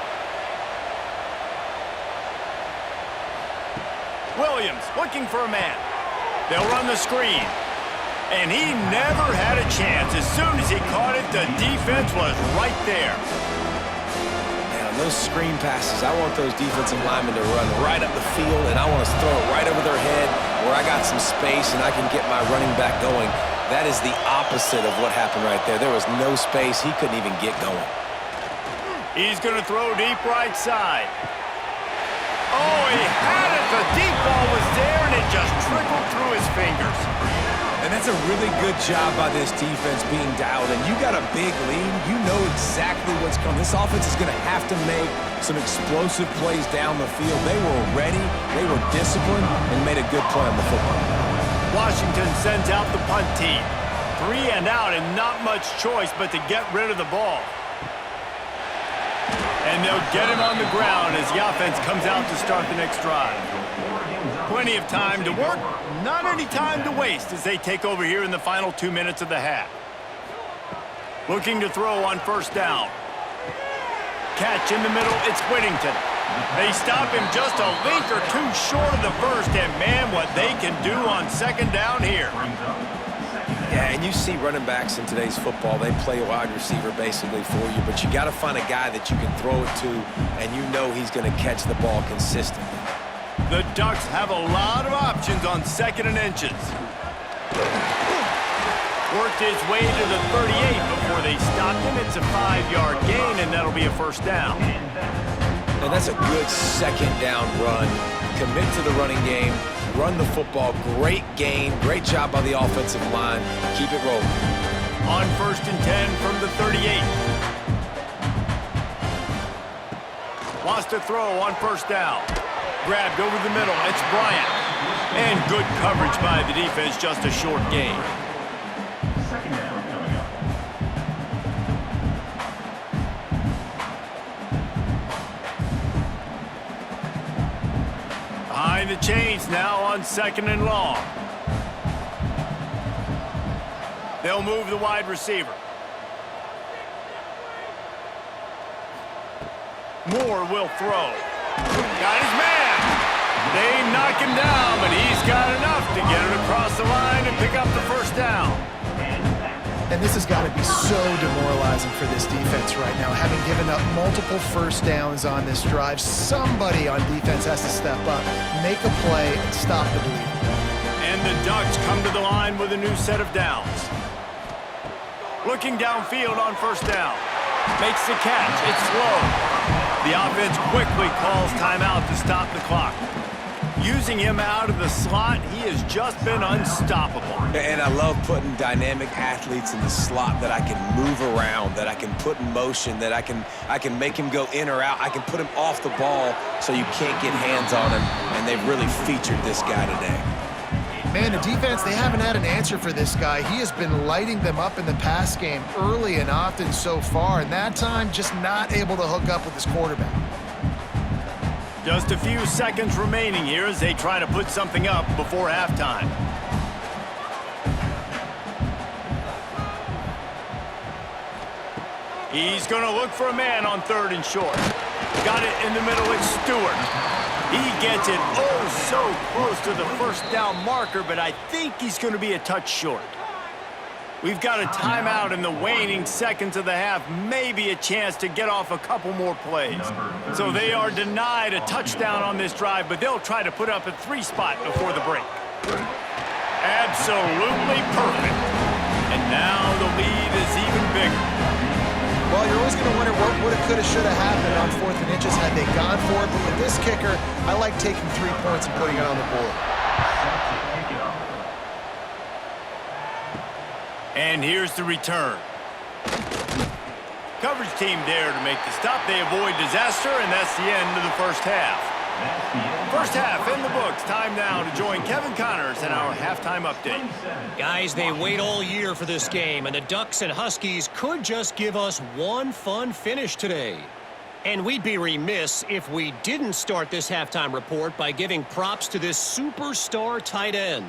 Williams looking for a man. They'll run the screen. And he never had a chance. As soon as he caught it, the defense was right there.
Man, on those screen passes, I want those defensive linemen to run right up the field, and I want to throw it right over their head where I got some space and I can get my running back going. That is the opposite of what happened right there. There was no space. He couldn't even get going.
He's going to throw deep right side. Oh, he had it. The deep ball was there, and it just trickled through his fingers.
And that's a really good job by this defense being dialed in. You got a big lead. You know exactly what's coming. This offense is going to have to make some explosive plays down the field. They were ready, they were disciplined, and made a good play on the football.
Washington sends out the punt team. 3 and out, and not much choice but to get rid of the ball. And they'll get him on the ground as the offense comes out to start the next drive. Plenty of time to work, not any time to waste as they take over here in the final 2 minutes of the half. Looking to throw on first down. Catch in the middle, it's Whittington. They stop him just a link or two short of the first, and man, what they can do on second down here.
Yeah, and you see running backs in today's football, they play wide receiver basically for you, but you got to find a guy that you can throw it to, and you know he's going to catch the ball consistently.
The Ducks have a lot of options on second and inches. Worked his way to the 38 before they stopped him. It's a 5-yard gain, and that'll be a first down.
And that's a good second down run. Commit to the running game. Run the football. Great gain. Great job by the offensive line. Keep it rolling.
On first and 10 from the 38. Wants to throw on first down. Grabbed over the middle. It's Bryant. And good coverage by the defense. Just a short gain. Behind the chains now on second and long. They'll move the wide receiver. Moore will throw. Got his man. They knock him down, but he's got enough to get it across the line and pick up the first down.
And this has got to be so demoralizing for this defense right now. Having given up multiple first downs on this drive, somebody on defense has to step up, make a play, and stop the bleeding.
And the Ducks come to the line with a new set of downs. Looking downfield on first down. Makes the catch. It's slow. The offense quickly calls timeout to stop the clock. Using him out of the slot, he has just been unstoppable.
And I love putting dynamic athletes in the slot that I can move around, that I can put in motion, that I can make him go in or out. I can put him off the ball so you can't get hands on him, and they've really featured this guy today.
Man, the defense, they haven't had an answer for this guy. He has been lighting them up in the pass game early and often so far, and that time just not able to hook up with his quarterback.
Just a few seconds remaining here as they try to put something up before halftime. He's going to look for a man on third and short. Got it in the middle, it's Stewart. He gets it oh so close to the first down marker, but I think he's going to be a touch short. We've got a timeout in the waning seconds of the half, maybe a chance to get off a couple more plays. So they are denied a touchdown on this drive, but they'll try to put up a 3-spot before the break. Absolutely perfect. And now the lead is even bigger.
Well, you're always going to wonder what woulda, coulda, shoulda happened on fourth and inches had they gone for it. But with this kicker, I like taking 3 points and putting it on the board.
And here's the return. Coverage team there to make the stop. They avoid disaster, and that's the end of the first half. First half in the books. Time now to join Kevin Connors in our halftime update.
Guys, they wait all year for this game, and the Ducks and Huskies could just give us one fun finish today. And we'd be remiss if we didn't start this halftime report by giving props to this superstar tight end.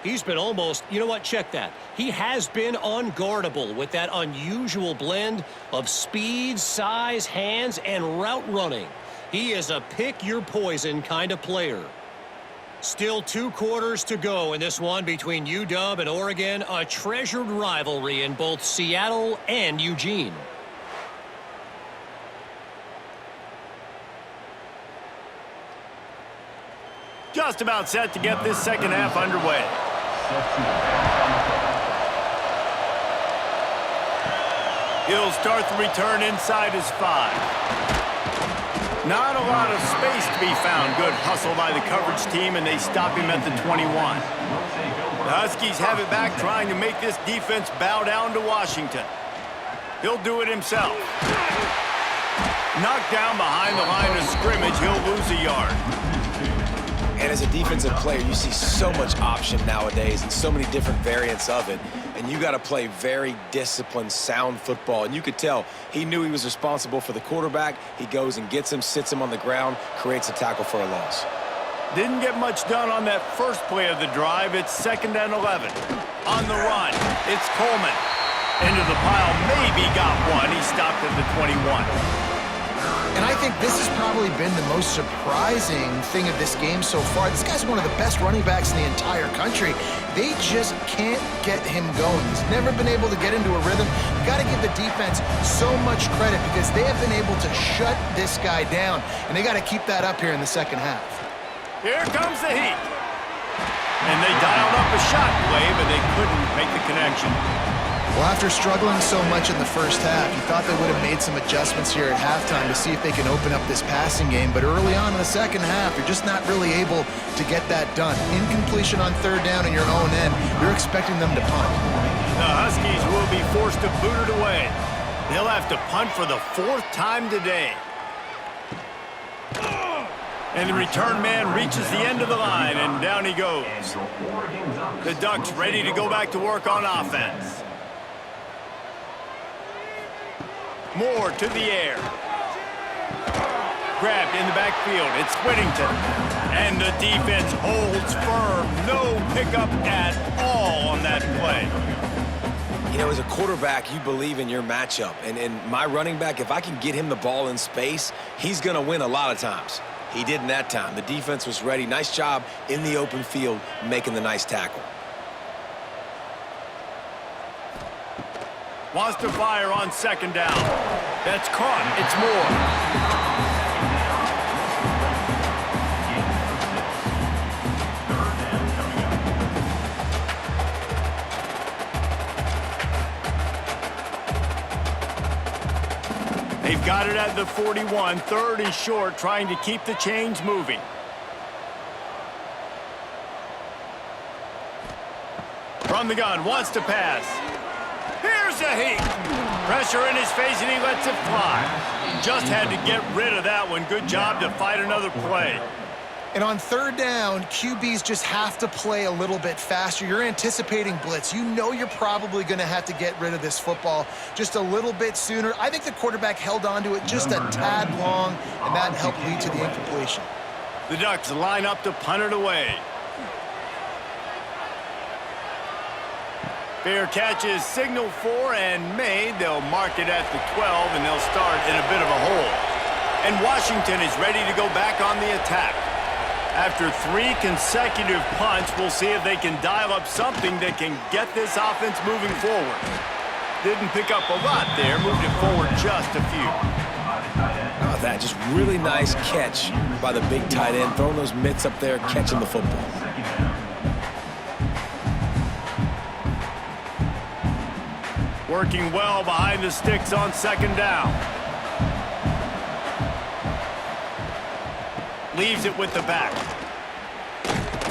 He's been almost, you know what, check that. He has been unguardable with that unusual blend of speed, size, hands, and route running. He is a pick-your-poison kind of player. Still 2 quarters to go in this one between UW and Oregon, a treasured rivalry in both Seattle and Eugene.
Just about set to get this second half underway. He'll start the return inside his 5. Not a lot of space to be found. Good hustle by the coverage team, and they stop him at the 21. The Huskies have it back, trying to make this defense bow down to Washington. He'll do it himself. Knocked down behind the line of scrimmage, he'll lose a yard.
And as a defensive player, you see so much option nowadays and so many different variants of it. And you got to play very disciplined, sound football. And you could tell he knew he was responsible for the quarterback. He goes and gets him, sits him on the ground, creates a tackle for a loss.
Didn't get much done on that first play of the drive. It's 2nd and 11. On the run, it's Coleman. Into the pile, maybe got one. He stopped at the 21.
And I think this has probably been the most surprising thing of this game so far. This guy's one of the best running backs in the entire country. They just can't get him going. He's never been able to get into a rhythm. You've got to give the defense so much credit because they have been able to shut this guy down. And they got to keep that up here in the second half.
Here comes the heat. And they dialed up a shot play, but they couldn't make the connection.
Well, after struggling so much in the first half, you thought they would have made some adjustments here at halftime to see if they can open up this passing game. But early on in the second half, you're just not really able to get that done. Incompletion on 3rd down in your own end, you're expecting them to punt.
The Huskies will be forced to boot it away. They'll have to punt for the 4th time today. And the return man reaches the end of the line, and down he goes. The Ducks ready to go back to work on offense. Moore to the air. Grabbed in the backfield. It's Whittington. And the defense holds firm. No pickup at all on that play.
You know, as a quarterback, you believe in your matchup. And my running back, if I can get him the ball in space, he's going to win a lot of times. He didn't that time. The defense was ready. Nice job in the open field making the nice tackle.
Wants to fire on 2nd down. That's caught. It's Moore. They've got it at the 41. 3rd and short, trying to keep the chains moving. From the gun, wants to pass. Here's a heat. Pressure in his face, and he lets it fly. Just had to get rid of that one. Good job to fight another play.
And on 3rd down, QBs just have to play a little bit faster. You're anticipating blitz. You know you're probably going to have to get rid of this football just a little bit sooner. I think the quarterback held on to it just a tad long, and that helped lead to the incompletion.
The Ducks line up to punt it away. Fair catch is signaled for and made. They'll mark it at the 12, and they'll start in a bit of a hole. And Washington is ready to go back on the attack. After 3 consecutive punts, we'll see if they can dial up something that can get this offense moving forward. Didn't pick up a lot there, moved it forward just a few.
Oh, that just really nice catch by the big tight end, throwing those mitts up there, catching the football.
Working well behind the sticks on 2nd down. Leaves it with the back.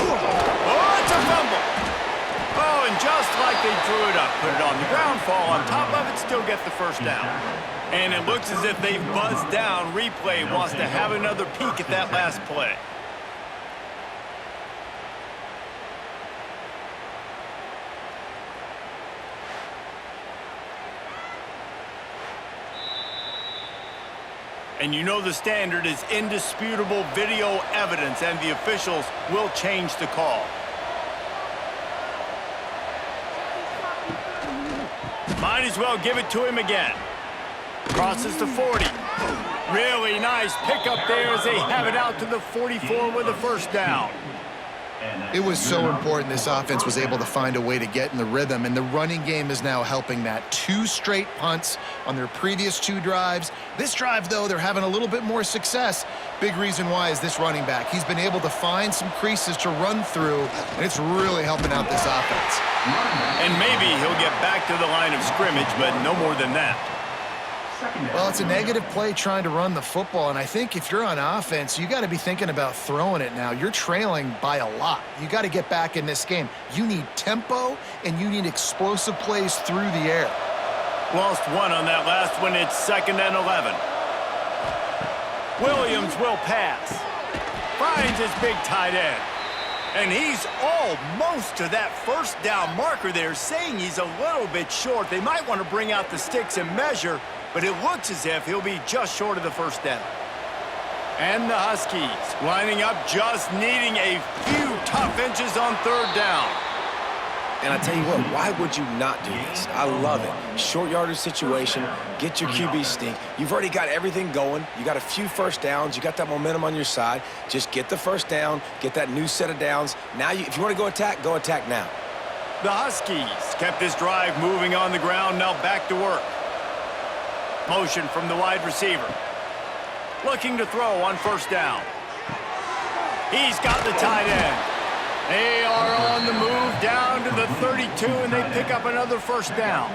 Oh, it's a fumble. Oh, and just like they drew it up. Put it on the ground, fall on top of it, still get the first down. And it looks as if they've buzzed down. Replay wants to have another peek at that last play. And you know the standard is indisputable video evidence, and the officials will change the call. Might as well give it to him again. Crosses the 40. Really nice pickup there as they have it out to the 44 with a first down.
It was so important this offense was able to find a way to get in the rhythm, and the running game is now helping that. 2 straight punts on their previous 2 drives. This drive, though, they're having a little bit more success. Big reason why is this running back. He's been able to find some creases to run through, and it's really helping out this offense.
And maybe he'll get back to the line of scrimmage, but no more than that.
Well, it's a negative play trying to run the football, and I think if you're on offense, you got to be thinking about throwing it now. You're trailing by a lot. You got to get back in this game. You need tempo, and you need explosive plays through the air.
Lost 1 on that last one. It's 2nd and 11. Williams will pass. Finds his big tight end. And he's almost to that first down marker there, saying he's a little bit short. They might want to bring out the sticks and measure, but it looks as if he'll be just short of the first down. And the Huskies lining up, just needing a few tough inches on 3rd down.
And I tell you what, why would you not do this? I love it. Short yardage situation, get your QB sneak. You've already got everything going. You got a few first downs. You got that momentum on your side. Just get the first down, get that new set of downs. Now, if you want to go attack now.
The Huskies kept this drive moving on the ground, now back to work. Motion from the wide receiver. Looking to throw on 1st down. He's got the tight end. They are on the move down to the 32, and they pick up another first down.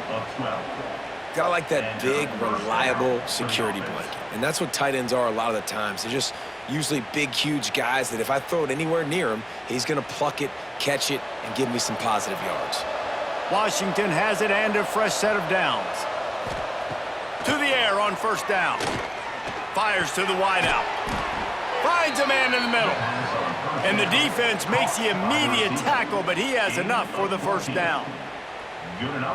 Gotta like that big, reliable security blanket. And that's what tight ends are a lot of the times. They're just usually big, huge guys that if I throw it anywhere near him, he's going to pluck it, catch it, and give me some positive yards.
Washington has it and a fresh set of downs. To the air on 1st down. Fires to the wideout. Finds a man in the middle. And the defense makes the immediate tackle, but he has enough for the first down.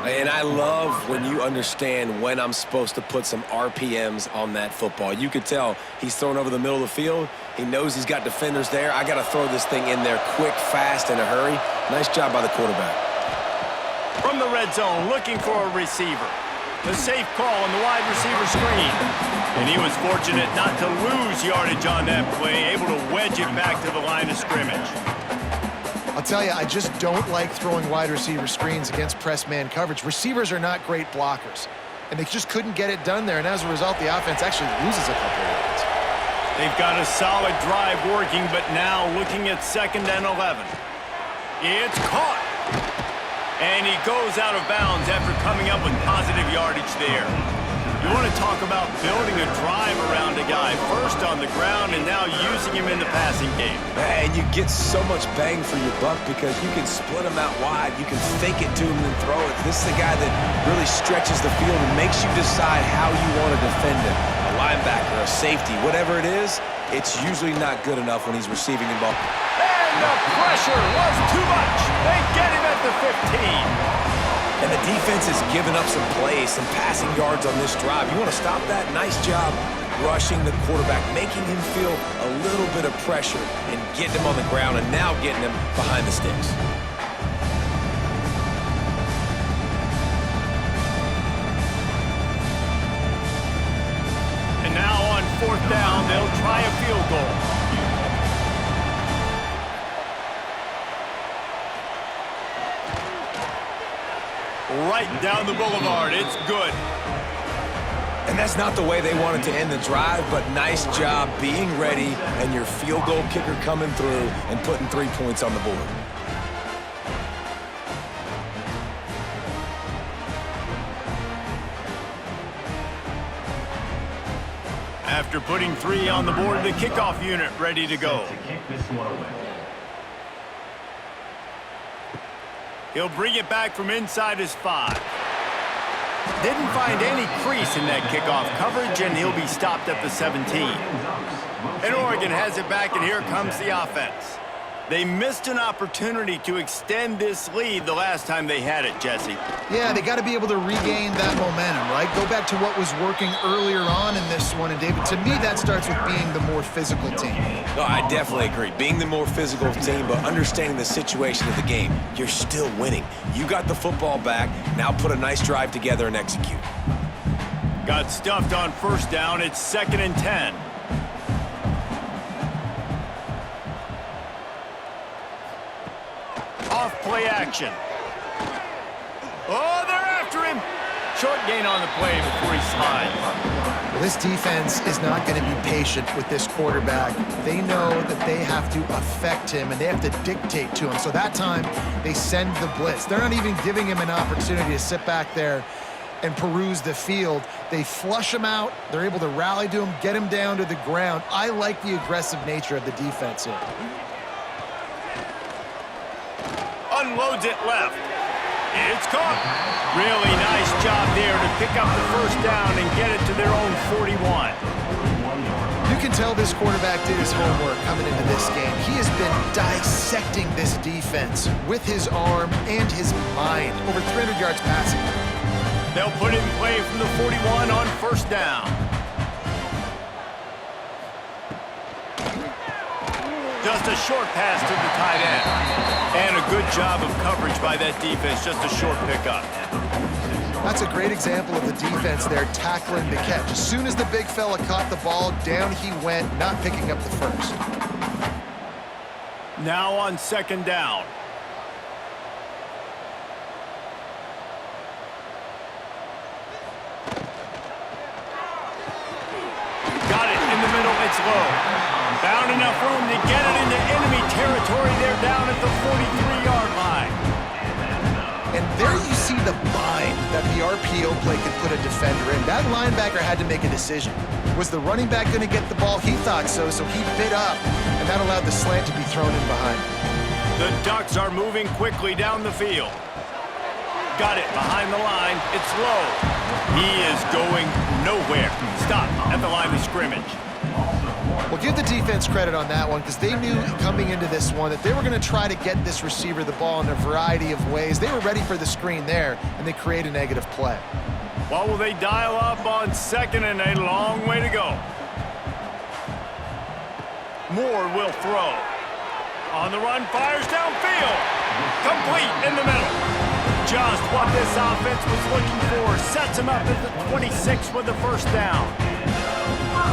And I love when you understand when I'm supposed to put some RPMs on that football. You could tell he's thrown over the middle of the field. He knows he's got defenders there. I got to throw this thing in there quick, fast, in a hurry. Nice job by the quarterback.
From the red zone, looking for a receiver. The safe call on the wide receiver screen. And he was fortunate not to lose yardage on that play, able to wedge it back to the line of scrimmage.
I'll tell you, I just don't like throwing wide receiver screens against press man coverage. Receivers are not great blockers, and they just couldn't get it done there, and as a result, the offense actually loses a couple of yards.
They've got a solid drive working, but now looking at 2nd and 11. It's caught. And he goes out of bounds after coming up with positive yardage there. You want to talk about building a drive around a guy, first on the ground and now using him in the passing game.
And you get so much bang for your buck because you can split him out wide. You can fake it to him and throw it. This is the guy that really stretches the field and makes you decide how you want to defend him. A linebacker, a safety, whatever it is, it's usually not good enough when he's receiving the ball.
And the pressure was too much. They get him at the 15.
And the defense has given up some plays, some passing yards on this drive. You want to stop that? Nice job rushing the quarterback, making him feel a little bit of pressure and getting him on the ground and now getting him behind the sticks.
And now on 4th down, they'll try a field goal. Right down the boulevard. It's good.
And that's not the way they wanted to end the drive, but nice job being ready and your field goal kicker coming through and putting 3 points on the board.
After putting 3 on the board, the kickoff unit ready to go. He'll bring it back from inside his 5. Didn't find any crease in that kickoff coverage, and he'll be stopped at the 17. And Oregon has it back, and here comes the offense. They missed an opportunity to extend this lead the last time they had it, Jesse.
Yeah, they got to be able to regain that momentum, right? Go back to what was working earlier on in this one. And, David, to me, that starts with being the more physical team.
No, I definitely agree. Being the more physical team, but understanding the situation of the game. You're still winning. You got the football back. Now put a nice drive together and execute.
Got stuffed on first down. It's 2nd and 10. Off play action. Oh, they're after him. Short gain on the play before he slides.
Well, this defense is not going to be patient with this quarterback. They know that they have to affect him, and they have to dictate to him. So that time, they send the blitz. They're not even giving him an opportunity to sit back there and peruse the field. They flush him out. They're able to rally to him, get him down to the ground. I like the aggressive nature of the defense here.
Unloads it left. It's caught. Really nice job there to pick up the first down and get it to their own 41.
You can tell this quarterback did his homework coming into this game. He has been dissecting this defense with his arm and his mind. Over 300 yards passing.
They'll put it in play from the 41 on first down. Just a short pass to the tight end. And a good job of coverage by that defense, just a short pickup.
That's a great example of the defense there tackling the catch. As soon as the big fella caught the ball, down he went, not picking up the first.
Now on 2nd down. Got it in the middle, it's low. Found enough room to get it into enemy territory. They're down at the 43-yard line.
And there you see the bind that the RPO play could put a defender in. That linebacker had to make a decision. Was the running back going to get the ball? He thought so, so he bit up, and that allowed the slant to be thrown in behind.
The Ducks are moving quickly down the field. Got it behind the line. It's low. He is going nowhere. Stop at the line of scrimmage.
Well, give the defense credit on that one because they knew coming into this one that they were going to try to get this receiver the ball in a variety of ways. They were ready for the screen there, and they create a negative play.
Well, will they dial up on 2nd and a long way to go? Moore will throw. On the run, fires downfield. Complete in the middle. Just what this offense was looking for. Sets him up at the 26 with the first down.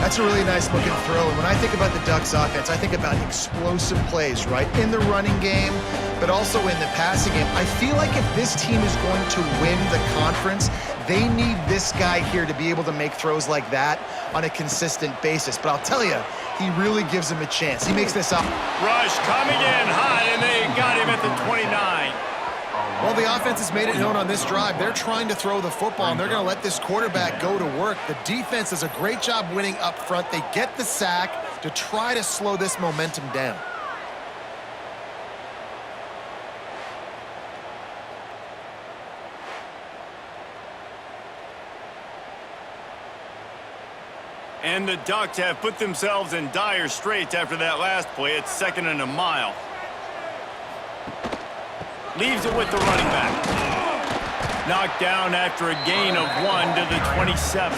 That's a really nice looking throw. And when I think about the Ducks offense, I think about explosive plays, right? In the running game, but also in the passing game. I feel like if this team is going to win the conference, they need this guy here to be able to make throws like that on a consistent basis. But I'll tell you, he really gives him a chance. He makes this up.
Rush coming in hot, and they got him at the 29.
Well, the offense has made it known on this drive. They're trying to throw the football, and they're going to let this quarterback go to work. The defense does a great job winning up front. They get the sack to try to slow this momentum down.
And the Ducks have put themselves in dire straits after that last play. It's 2nd and a mile. Leaves it with the running back. Knocked down after a gain of 1 to the 27.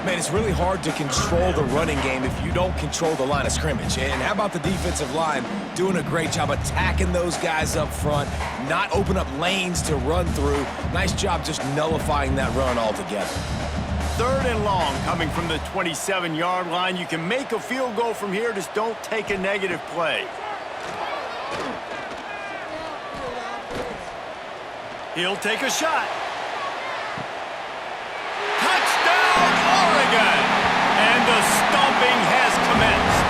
Man, it's really hard to control the running game if you don't control the line of scrimmage. And how about the defensive line doing a great job attacking those guys up front, not open up lanes to run through. Nice job just nullifying that run altogether.
3rd and long coming from the 27-yard line. You can make a field goal from here, just don't take a negative play. He'll take a shot. Touchdown, Oregon! And the stomping has commenced.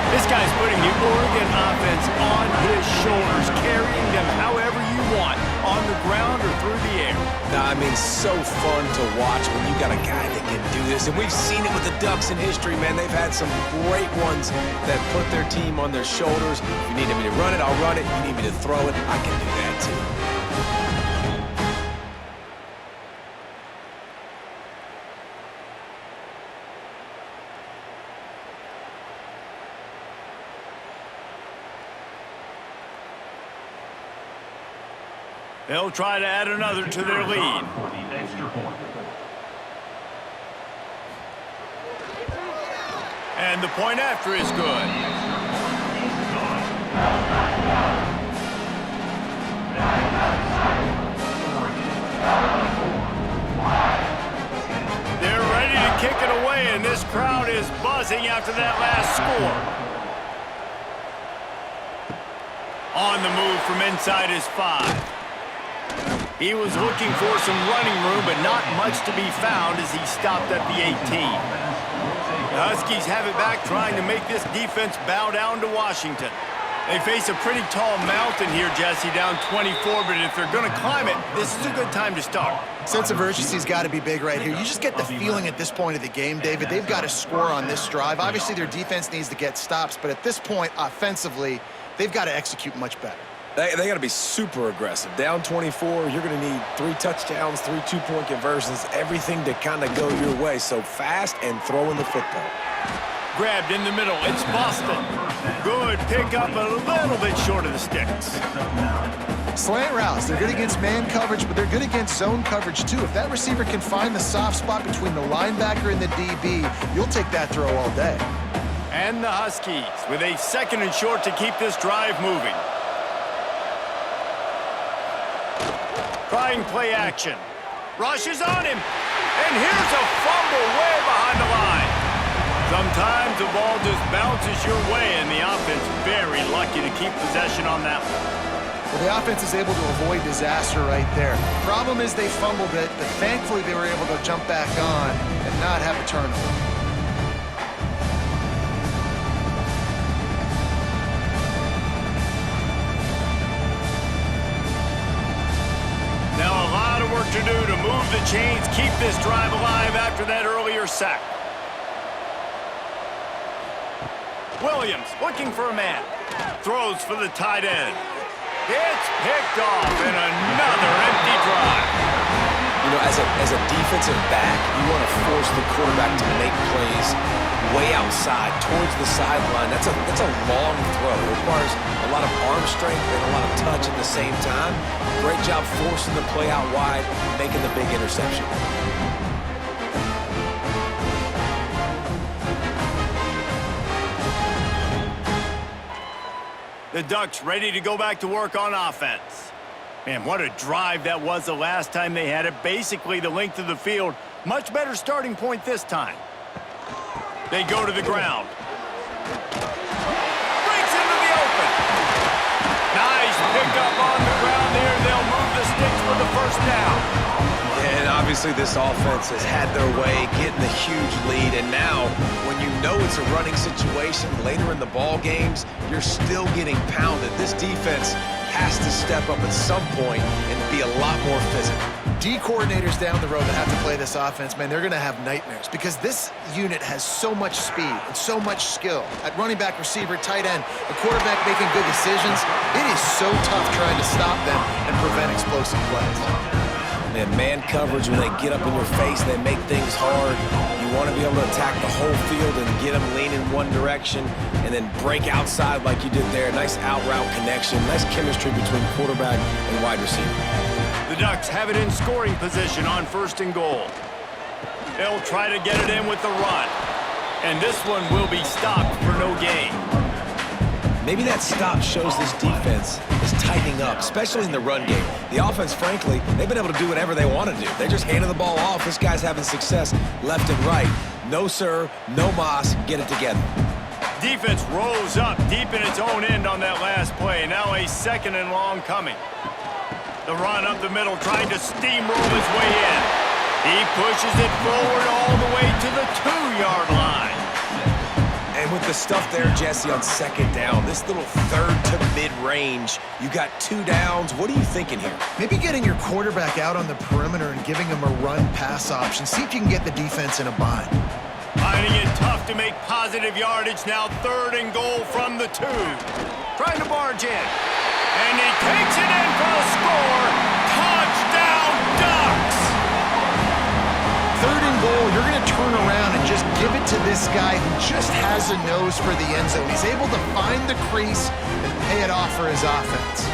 This guy's putting the Oregon offense on his shoulders, carrying them however you want, on the ground or through the air.
No, I mean, so fun to watch when you got a guy that can do this. And we've seen it with the Ducks in history, man. They've had some great ones that put their team on their shoulders. If you need me to run it, I'll run it. You need me to throw it, I can do that too.
They'll try to add another to their lead. And the point after is good. They're ready to kick it away, and this crowd is buzzing after that last score. On the move from inside his 5. He was looking for some running room, but not much to be found as he stopped at the 18. The Huskies have it back, trying to make this defense bow down to Washington. They face a pretty tall mountain here, Jesse, down 24, but if they're going to climb it, this is a good time to start.
Sense of urgency's got to be big right here. You just get the feeling at this point of the game, David, they've got to score on this drive. Obviously, their defense needs to get stops, but at this point, offensively, they've got to execute much better.
They got to be super aggressive. Down 24, you're going to need 3 touchdowns, 3 2-point conversions, everything to kind of go your way. So fast and throwing the football.
Grabbed in the middle. It's Boston. Good pickup, a little bit short of the sticks.
Slant routes, they're good against man coverage, but they're good against zone coverage too. If that receiver can find the soft spot between the linebacker and the DB, you'll take that throw all day.
And the Huskies with a 2nd and short to keep this drive moving. Trying play action. Rushes on him. And here's a fumble way behind the line. Sometimes the ball just bounces your way, and the offense very lucky to keep possession on that one.
Well, the offense is able to avoid disaster right there. Problem is they fumbled it, but thankfully they were able to jump back on and not have a turnover.
Now a lot of work to do to move the chains, keep this drive alive after that earlier sack. Williams looking for a man. Throws for the tight end. It's picked off in another empty drive.
You know, as a defensive back, you want to force the quarterback to make plays way outside towards the sideline. That's a long throw. It requires a lot of arm strength and a lot of touch at the same time. Great job forcing the play out wide, making the big interception.
The Ducks ready to go back to work on offense. Man, what a drive that was the last time they had it. Basically the length of the field. Much better starting point this time. They go to the ground. Breaks into the open. Nice pickup on the ground there. They'll move the sticks for the first down.
And obviously this offense has had their way, getting the huge lead. And now, when you know it's a running situation later in the ball games, you're still getting pounded. This defense has to step up at some point and be a lot more physical.
D coordinators down the road that have to play this offense, man, they're going to have nightmares because this unit has so much speed and so much skill. At running back, receiver, tight end, the quarterback making good decisions, it is so tough trying to stop them and prevent explosive plays.
Man coverage, when they get up in your face, they make things hard. You want to be able to attack the whole field and get them leaning one direction and then break outside like you did there. Nice out-route connection, nice chemistry between quarterback and wide receiver.
The Ducks have it in scoring position on 1st and goal. They'll try to get it in with the run. And this one will be stopped for no gain.
Maybe that stop shows this defense is tightening up, especially in the run game. The offense, frankly, they've been able to do whatever they want to do. They just handed the ball off. This guy's having success left and right. No, sir, no mas, get it together.
Defense rolls up deep in its own end on that last play. Now a 2nd and long coming. The run up the middle, trying to steamroll his way in. He pushes it forward all the way to the 2-yard line.
And with the stuff there, Jesse, on second down, this little third to mid-range, you got 2 downs. What are you thinking here?
Maybe getting your quarterback out on the perimeter and giving him a run-pass option. See if you can get the defense in a bind.
Finding it tough to make positive yardage now. 3rd and goal from the 2. Trying to barge in. And he takes it in for a score. Touchdown, Ducks!
3rd and goal, you're going to turn around and just give it to this guy who just has a nose for the end zone. He's able to find the crease and pay it off for his offense.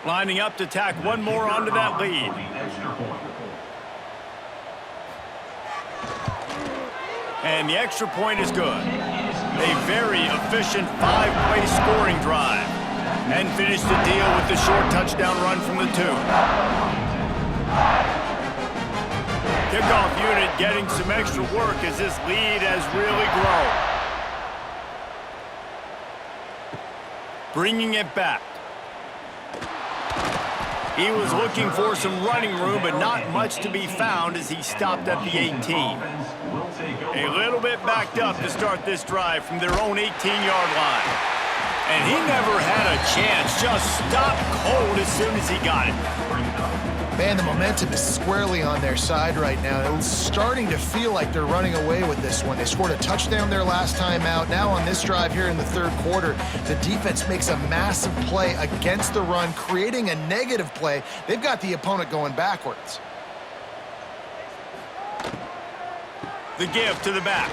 Lining up to tack one more onto that lead. And the extra point is good. A very efficient 5-play scoring drive. And finished the deal with the short touchdown run from the 2. Kickoff unit getting some extra work as this lead has really grown. Bringing it back. He was looking for some running room, but not much to be found as he stopped at the 18. A little bit backed up to start this drive from their own 18-yard line. And he never had a chance, just stopped cold as soon as he got it.
Man, the momentum is squarely on their side right now. It's starting to feel like they're running away with this one. They scored a touchdown their last time out. Now on this drive here in the 3rd quarter, the defense makes a massive play against the run, creating a negative play. They've got the opponent going backwards.
The give to the back.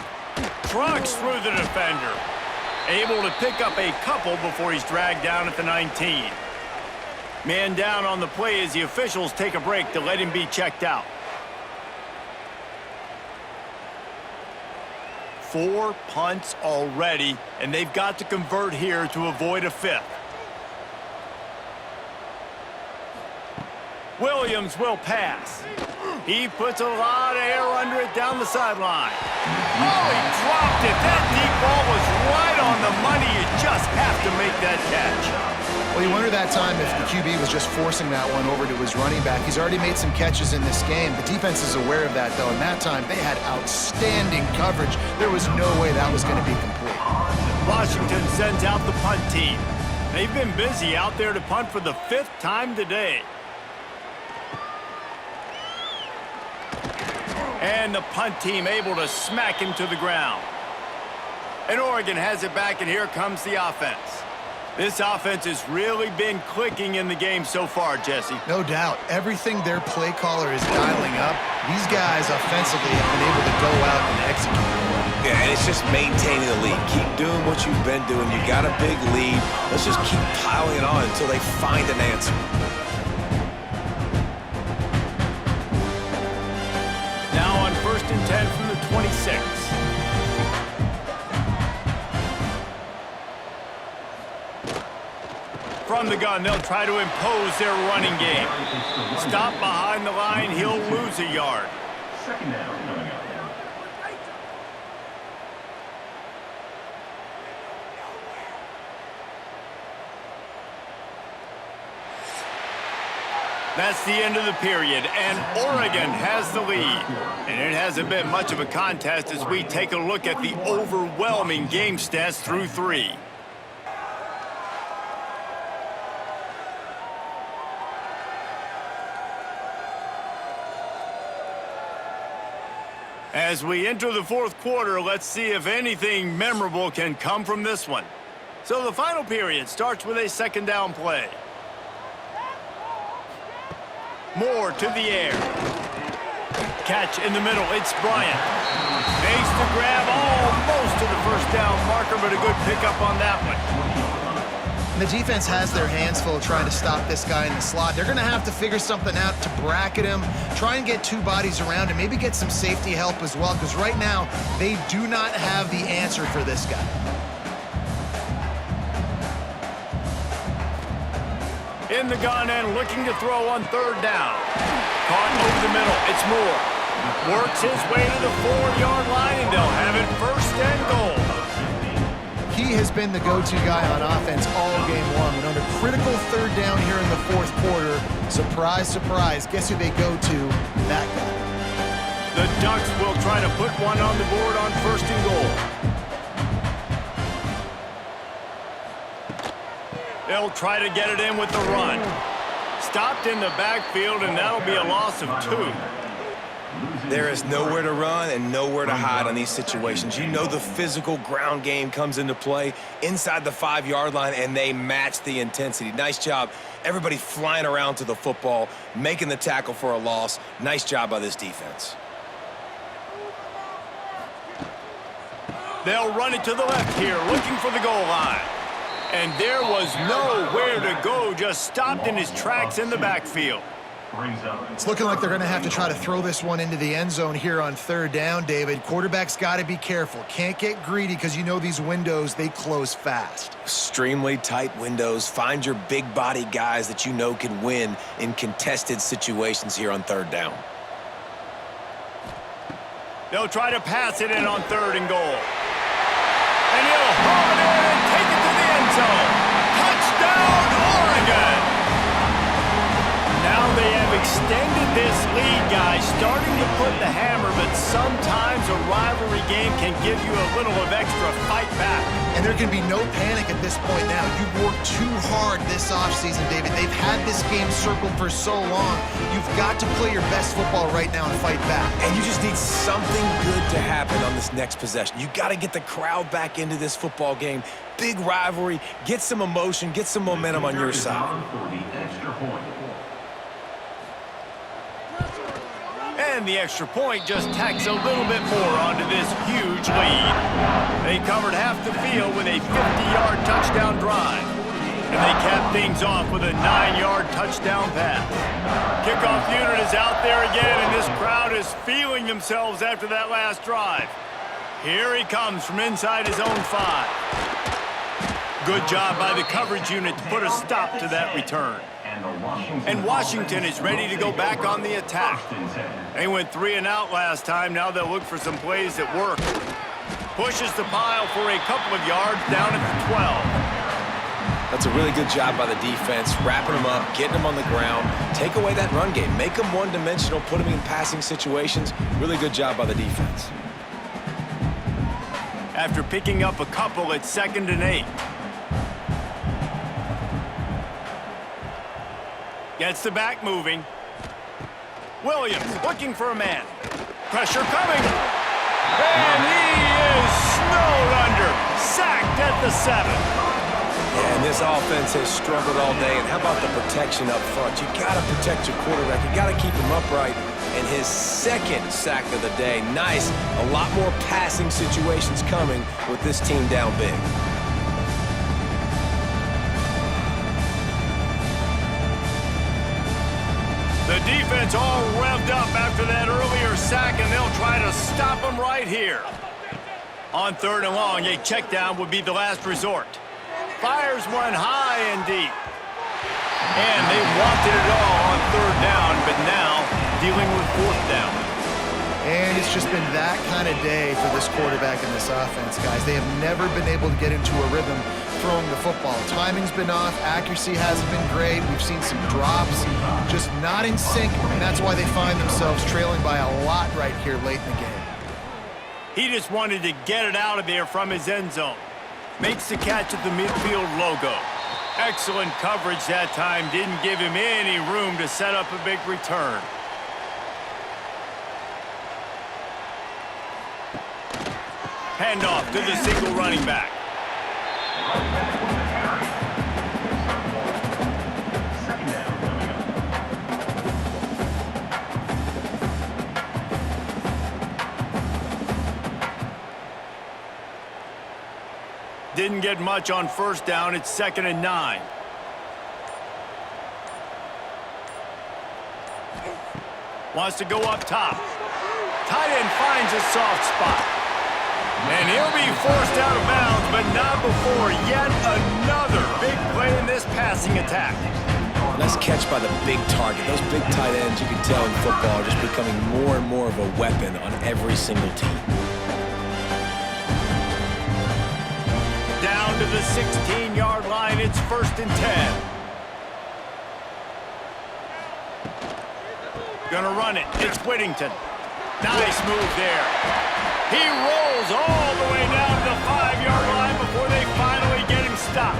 Trucks through the defender. Able to pick up a couple before he's dragged down at the 19. Man down on the play as the officials take a break to let him be checked out. 4 punts already, and they've got to convert here to avoid a 5th. Williams will pass. He puts a lot of air under it down the sideline. Oh, he dropped it. That deep ball was right on the money. You just have to make that catch.
Well, you wonder that time if the QB was just forcing that one over to his running back. He's already made some catches in this game. The defense is aware of that, though, and that time they had outstanding coverage. There was no way that was going to be complete.
Washington sends out the punt team. They've been busy out there to punt for the 5th time today. And the punt team able to smack him to the ground. And Oregon has it back, and here comes the offense. This offense has really been clicking in the game so far, Jesse.
No doubt. Everything their play caller is dialing up, these guys offensively have been able to go out and execute.
Yeah, and it's just maintaining the lead. Keep doing what you've been doing. You got a big lead. Let's just keep piling it on until they find an answer.
Now on 1st and 10 from the 26. From the gun, they'll try to impose their running game. Stop behind the line, he'll lose a yard.
2nd down coming up.
That's the end of the period, and Oregon has the lead. And it hasn't been much of a contest as we take a look at the overwhelming game stats through 3. As we enter the 4th quarter, let's see if anything memorable can come from this one. So the final period starts with a 2nd down play. Moore to the air. Catch in the middle. It's Bryant. Makes the grab almost to the 1st down marker, but a good pickup on that one.
The defense has their hands full trying to stop this guy in the slot. They're going to have to figure something out to bracket him, try and get 2 bodies around him, maybe get some safety help as well, because right now they do not have the answer for this guy.
In the gun and looking to throw on 3rd down. Caught over the middle. It's Moore. Works his way to the 4-yard line, and they'll have it 1st and goal.
he has been the go-to guy on offense all game long. And on a critical third down here in the fourth quarter, surprise, surprise, guess who they go to? That guy.
The Ducks will try to put one on the board on 1st and goal. They'll try to get it in with the run. Stopped in the backfield, and that'll be a loss of 2.
There is nowhere to run and nowhere to hide on these situations. You know the physical ground game comes into play inside the 5-yard line, and they match the intensity. Nice job. Everybody flying around to the football, making the tackle for a loss. Nice job by this defense.
They'll run it to the left here, looking for the goal line. And there was nowhere to go, just stopped in his tracks in the backfield.
It's looking like they're going to have to try to throw this one into the end zone here on 3rd down, David. Quarterback's got to be careful. Can't get greedy because you know these windows, they close fast.
Extremely tight windows. Find your big body guys that you know can win in contested situations here on 3rd down.
They'll try to pass it in on 3rd and goal. And he'll haul it in and take it to the end zone. Touchdown, Oregon! Now they have extended this lead, guys, starting to put the hammer, but sometimes a rivalry game can give you a little of extra fight back.
And there can be no panic at this point now. You've worked too hard this offseason, David. They've had this game circled for so long. You've got to play your best football right now and fight back.
And you just need something good to happen on this next possession. You got to get the crowd back into this football game. Big rivalry. Get some emotion. Get some momentum on your side.
And the extra point just tacks a little bit more onto this huge lead. They covered half the field with a 50-yard touchdown drive. And they capped things off with a 9-yard touchdown pass. Kickoff unit is out there again, and this crowd is feeling themselves after that last drive. Here he comes from inside his own 5. Good job by the coverage unit to put a stop to that return. And Washington is ready to go back on the attack. They went 3 and out last time. Now they'll look for some plays that work. Pushes the pile for a couple of yards down at the 12.
That's a really good job by the defense, wrapping them up, getting them on the ground. Take away that run game. Make them one-dimensional, put them in passing situations. Really good job by the defense.
After picking up a couple, it's 2nd and 8. Gets the back moving. Williams looking for a man. Pressure coming. And he is snowed under. Sacked at the 7.
Yeah, and this offense has struggled all day. And how about the protection up front? You got to protect your quarterback. You got to keep him upright. And his 2nd sack of the day. Nice. A lot more passing situations coming with this team down big.
The defense all revved up after that earlier sack, and they'll try to stop him right here. On 3rd and long, a check down would be the last resort. Fires one high and deep. And they wanted it all on 3rd down, but now dealing with 4th down.
And it's just been that kind of day for this quarterback and this offense, guys. They have never been able to get into a rhythm throwing the football. Timing's been off. Accuracy hasn't been great. We've seen some drops, just not in sync, and that's why they find themselves trailing by a lot right here late in the game.
He just wanted to get it out of there from his end zone. Makes the catch at the midfield logo. Excellent coverage that time. Didn't give him any room to set up a big return. Handoff to the single running back. Didn't get much on 1st down. It's 2nd and 9. Wants to go up top. Tight end finds a soft spot. And he'll be forced out of bounds, but not before yet another big play in this passing attack.
Nice catch by the big target. Those big tight ends, you can tell in football, are just becoming more and more of a weapon on every single team.
Down to the 16-yard line. It's 1st and 10. Gonna run it. It's Whittington. Nice move there. He rolls all the way down to the 5-yard line before they finally get him stopped.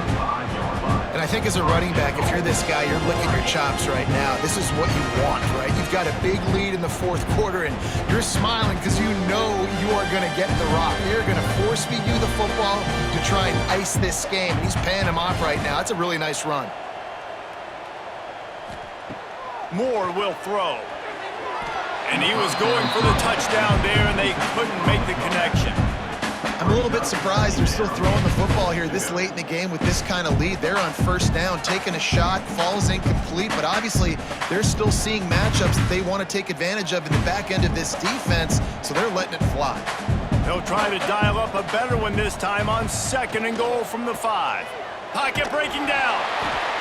And I think as a running back, if you're this guy, you're licking your chops right now. This is what you want, right? You've got a big lead in the 4th quarter, and you're smiling because you know you are going to get the rock. They're going to force-feed you the football to try and ice this game. He's paying him off right now. It's a really nice run.
Moore will throw. And he was going for the touchdown there, and they couldn't make the connection.
I'm a little bit surprised they're still throwing the football here this late in the game with this kind of lead. They're on 1st down, taking a shot, falls incomplete, but obviously they're still seeing matchups that they want to take advantage of in the back end of this defense, so they're letting it fly.
They'll try to dial up a better one this time on 2nd and goal from the 5. Pocket breaking down.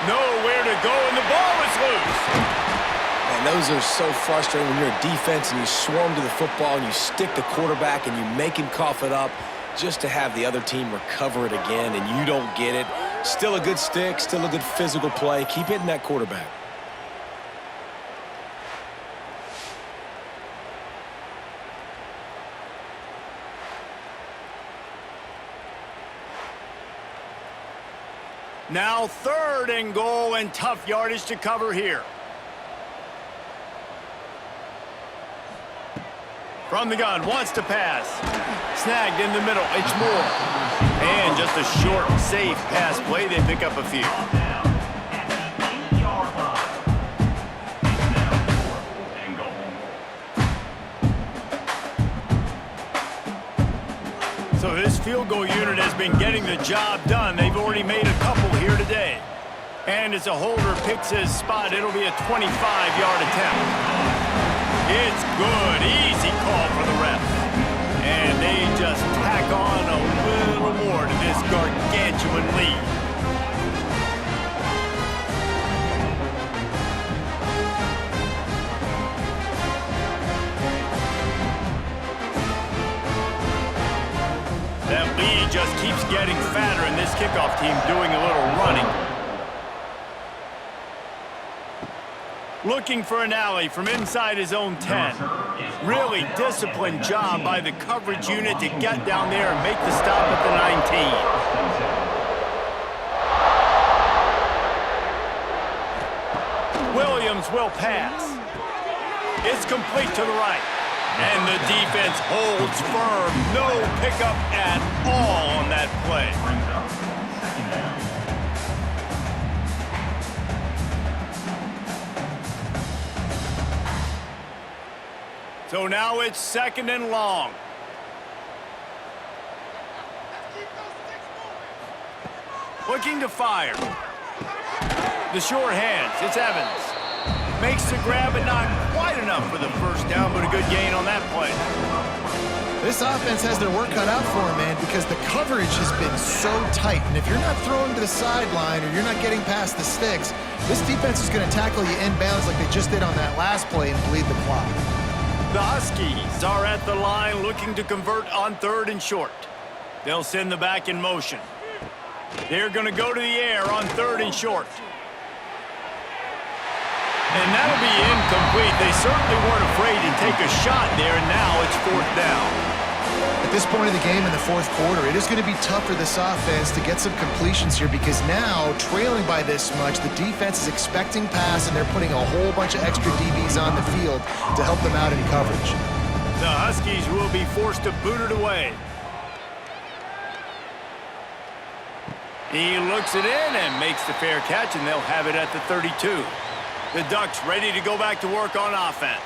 Nowhere to go, and the ball is loose.
And those are so frustrating when you're a defense and you swarm to the football and you stick the quarterback and you make him cough it up just to have the other team recover it again and you don't get it. Still a good stick, still a good physical play. Keep hitting that quarterback.
Now 3rd and goal, and tough yardage to cover here. From the gun, wants to pass. Snagged in the middle, it's Moore. And just a short, safe pass play, they pick up a few. So this field goal unit has been getting the job done. They've already made a couple here today. And as a holder picks his spot, it'll be a 25-yard attempt. It's good. Easy call for the ref. And they just tack on a little more to this gargantuan lead. That lead just keeps getting fatter, and this kickoff team doing a little running. Looking for an alley from inside his own 10. Really disciplined job by the coverage unit to get down there and make the stop at the 19. Williams will pass. It's complete to the right. And the defense holds firm. No pickup at all on that play. So now it's 2nd and long. Looking to fire. The short hands, it's Evans. Makes the grab, but not quite enough for the 1st down, but a good gain on that play.
This offense has their work cut out for them, man, because the coverage has been so tight. And if you're not throwing to the sideline or you're not getting past the sticks, this defense is going to tackle you inbounds like they just did on that last play and bleed the clock.
The Huskies are at the line looking to convert on 3rd and short. They'll send the back in motion. They're going to go to the air on 3rd and short. And that'll be incomplete. They certainly weren't afraid to take a shot there, and now it's 4th down.
At this point of the game in the 4th quarter, it is going to be tough for this offense to get some completions here because now, trailing by this much, the defense is expecting pass, and they're putting a whole bunch of extra DBs on the field to help them out in coverage.
The Huskies will be forced to boot it away. He looks it in and makes the fair catch, and they'll have it at the 32. The Ducks ready to go back to work on offense.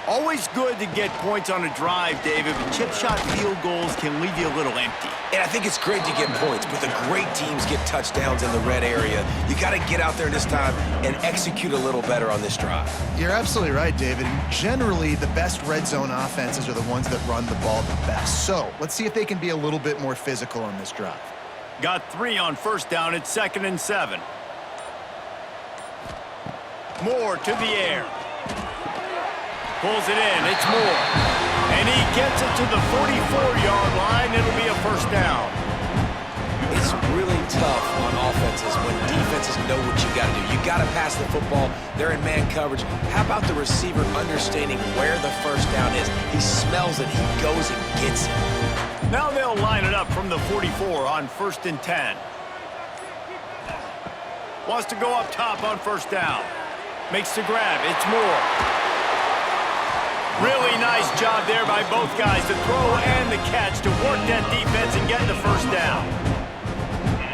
Always good to get points on a drive, David, but chip shot field goals can leave you a little empty.
And I think it's great to get points, but the great teams get touchdowns in the red area. You got to get out there this time and execute a little better on this drive.
You're absolutely right, David. And generally, the best red zone offenses are the ones that run the ball the best. So let's see if they can be a little bit more physical on this drive.
Got 3 on 1st down. It's 2nd and 7. Moore to the air. Pulls it in. It's Moore. And he gets it to the 44-yard line. It'll be a 1st down.
It's gets really tough on offenses when defenses know what you got to do. You got to pass the football. They're in man coverage. How about the receiver understanding where the first down is? He smells it. He goes and gets it.
Now they'll line it up from the 44 on 1st and 10. Wants to go up top on 1st down. Makes the grab. It's Moore. Really nice job there by both guys, the throw and the catch, to work that defense and get the 1st down.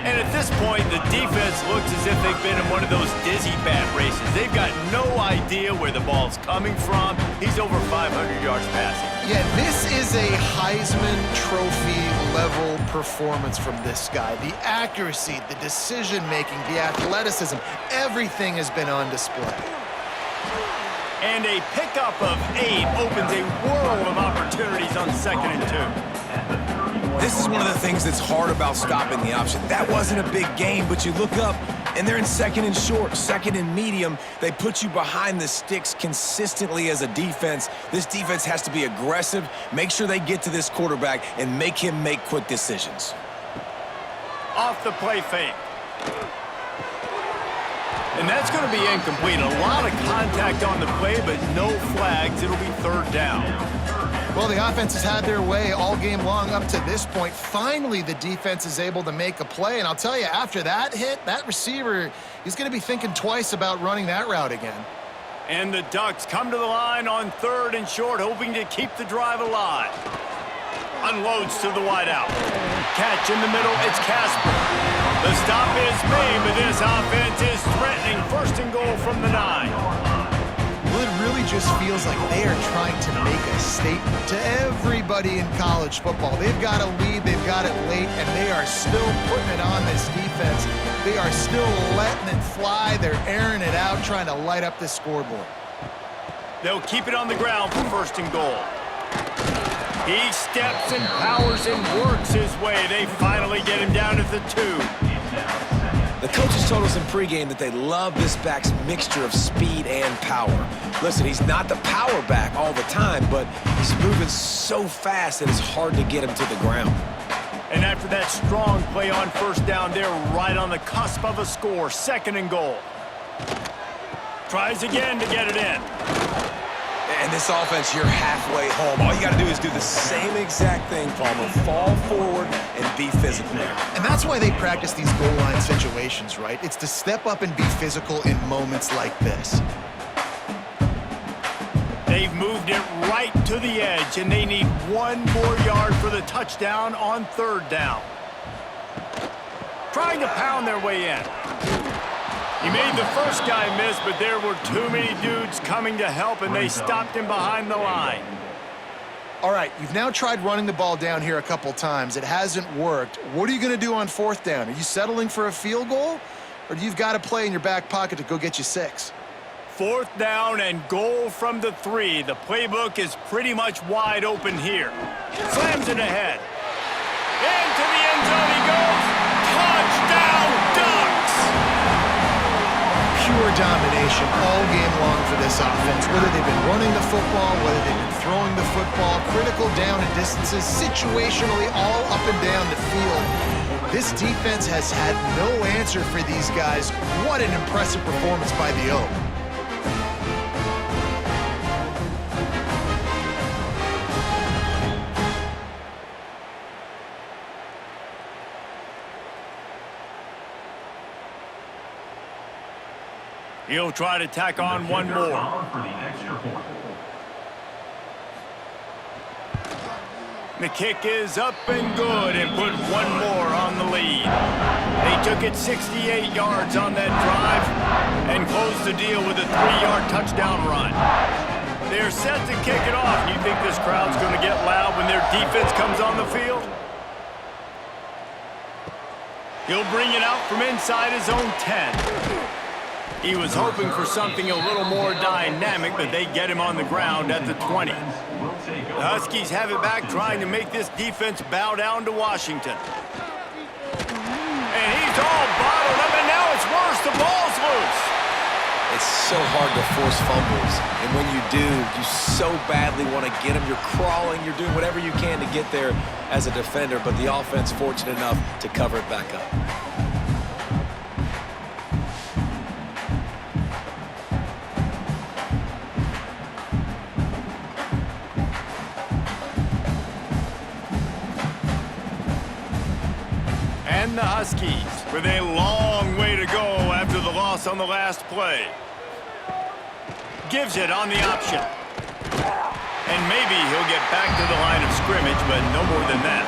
And at this point, the defense looks as if they've been in one of those dizzy bat races. They've got no idea where the ball's coming from. He's over 500 yards passing.
Yeah, this is a Heisman Trophy level performance from this guy. The accuracy, the decision-making, the athleticism, everything has been on display.
And a pickup of 8 opens a world of opportunities on 2nd and 2.
This is one of the things that's hard about stopping the option. That wasn't a big gain, but you look up, and they're in 2nd and short, 2nd and medium. They put you behind the sticks consistently as a defense. This defense has to be aggressive, make sure they get to this quarterback, and make him make quick decisions.
Off the play fake. And that's going to be incomplete. A lot of contact on the play, but no flags. It'll be 3rd down.
Well, the offense has had their way all game long up to this point. Finally, the defense is able to make a play. And I'll tell you, after that hit, that receiver, he's going to be thinking twice about running that route again.
And the Ducks come to the line on 3rd and short, hoping to keep the drive alive. Unloads to the wideout. Catch in the middle, it's Casper. The stop is made, but this offense is threatening 1st and goal from the 9.
Well, it really just feels like they are trying to make a statement to everybody in college football. They've got a lead, they've got it late, and they are still putting it on this defense. They are still letting it fly. They're airing it out, trying to light up this scoreboard.
They'll keep it on the ground for 1st and goal. He steps and powers and works his way. They finally get him down at the 2.
The coaches told us in pregame that they love this back's mixture of speed and power. Listen, he's not the power back all the time, but he's moving so fast that it's hard to get him to the ground.
And after that strong play on 1st down, they're right on the cusp of a score. 2nd and goal. Tries again to get it in.
And this offense, you're halfway home. All you got to do is do the same exact thing, Palmer. Fall forward and be physical.
And that's why they practice these goal line situations, right? It's to step up and be physical in moments like this.
They've moved it right to the edge, and they need 1 more yard for the touchdown on 3rd down. Trying to pound their way in. He made the first guy miss, but there were too many dudes coming to help, and they stopped him behind the line.
All right, you've now tried running the ball down here a couple times. It hasn't worked. What are you going to do on 4th down? Are you settling for a field goal, or do you've got a play in your back pocket to go get you 6?
4th down and goal from the 3. The playbook is pretty much wide open here. Slams it ahead. Into the end zone he goes. Touchdown, Ducks!
Pure domination all game long for this offense. Whether they've been running the football, whether they've been throwing the football, critical down and distances, situationally all up and down the field. This defense has had no answer for these guys. What an impressive performance by the O.
He'll try to tack on 1 more. The kick is up and good and put 1 more on the lead. They took it 68 yards on that drive and closed the deal with a 3-yard touchdown run. They're set to kick it off. You think this crowd's going to get loud when their defense comes on the field? He'll bring it out from inside his own 10. He was hoping for something a little more dynamic, but they get him on the ground at the 20. The Huskies have it back, trying to make this defense bow down to Washington. And he's all bottled up, and now it's worse. The ball's loose.
It's so hard to force fumbles. And when you do, you so badly want to get them. You're crawling. You're doing whatever you can to get there as a defender, but the offense fortunate enough to cover it back up.
And the Huskies with a long way to go after the loss on the last play. Gives it on the option. And maybe he'll get back to the line of scrimmage, but no more than that.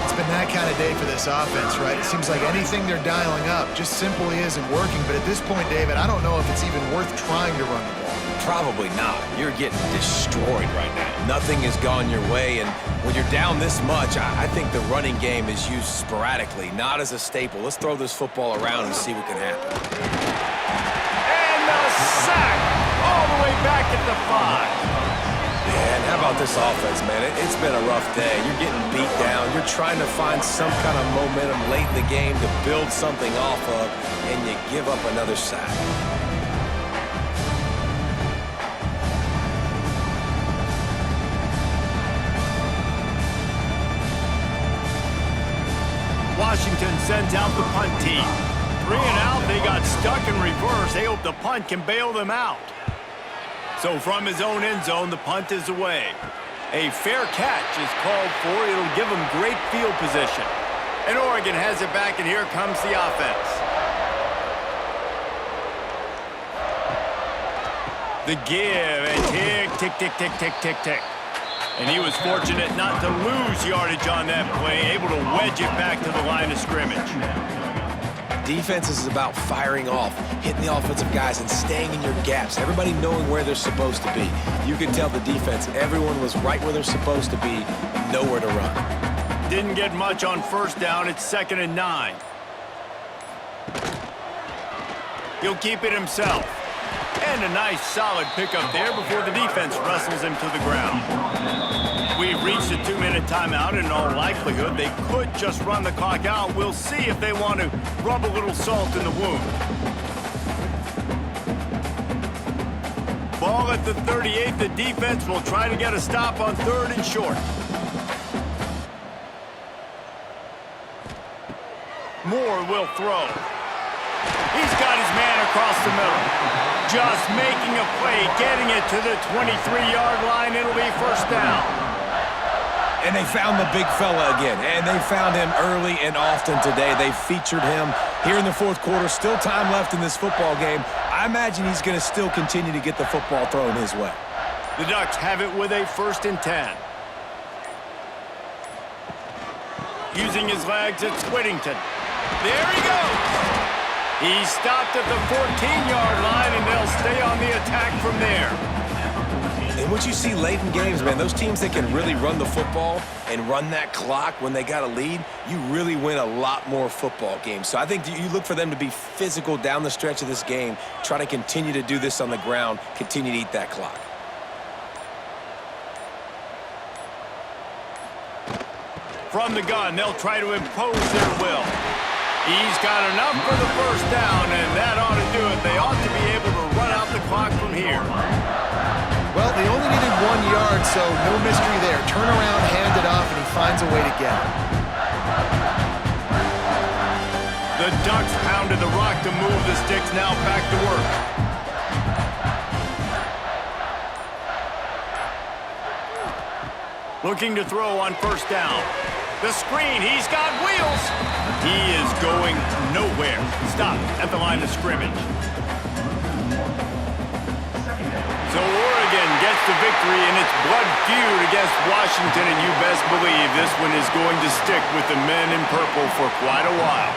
It's been that kind of day for this offense, right? It seems like anything they're dialing up just simply isn't working. But at this point, David, I don't know if it's even worth trying to run the ball.
Probably not. You're getting destroyed right now. Nothing has gone your way, and when you're down this much, I think the running game is used sporadically, not as a staple. Let's throw this football around and see what can happen.
And the sack all the way back at the 5.
Man, how about this offense, man? It's been a rough day. You're getting beat down. You're trying to find some kind of momentum late in the game to build something off of, and you give up another sack.
Washington sends out the punt team. 3 and out, they got stuck in reverse. They hope the punt can bail them out. So from his own end zone, the punt is away. A fair catch is called for. It'll give them great field position. And Oregon has it back, and here comes the offense. The give, and tick, tick, tick, tick, tick, tick, tick. And he was fortunate not to lose yardage on that play, able to wedge it back to the line of scrimmage.
Defense is about firing off, hitting the offensive guys, and staying in your gaps. Everybody knowing where they're supposed to be. You can tell the defense, everyone was right where they're supposed to be, and nowhere to run.
Didn't get much on first down. It's 2nd and 9. He'll keep it himself. And a nice solid pickup there before the defense wrestles him to the ground. We've reached a 2-minute timeout, and in all likelihood, they could just run the clock out. We'll see if they want to rub a little salt in the wound. Ball at the 38. The defense will try to get a stop on 3rd and short. Moore will throw. He's got his man across the middle. Just making a play, getting it to the 23-yard line. It'll be first down.
And they found the big fella again, and they found him early and often today. They featured him here in the 4th quarter. Still time left in this football game. I imagine he's going to still continue to get the football thrown his way.
The Ducks have it with a 1st and 10. Using his legs, it's Whittington. There he goes. He stopped at the 14-yard line, and they'll stay on the attack from there.
And what you see late in games, man, those teams that can really run the football and run that clock when they got a lead, you really win a lot more football games. So I think you look for them to be physical down the stretch of this game, try to continue to do this on the ground, continue to eat that clock.
From the gun, they'll try to impose their will. He's got enough for the first down, and that ought to do it. They ought to be able to run out the clock from here.
Well, they only needed 1 yard, so no mystery there. Turn around, hand it off, and he finds a way to get it.
The Ducks pounded the rock to move the sticks. Now back to work. Looking to throw on first down. The screen, he's got wheels. He is going nowhere. Stop at the line of scrimmage. So Oregon gets the victory in its blood feud against Washington, and you best believe this one is going to stick with the men in purple for quite a while.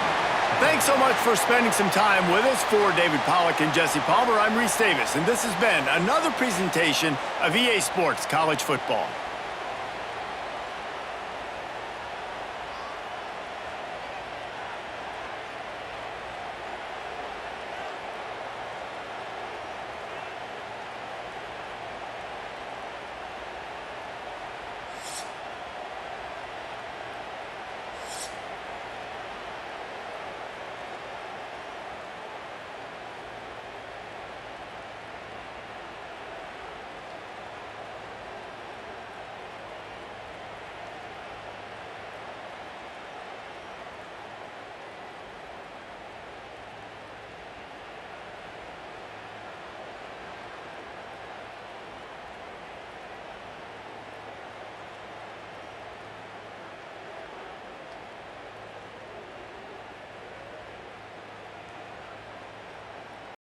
Thanks so much for spending some time with us. For David Pollack and Jesse Palmer, I'm Reese Davis, and this has been another presentation of EA Sports College Football.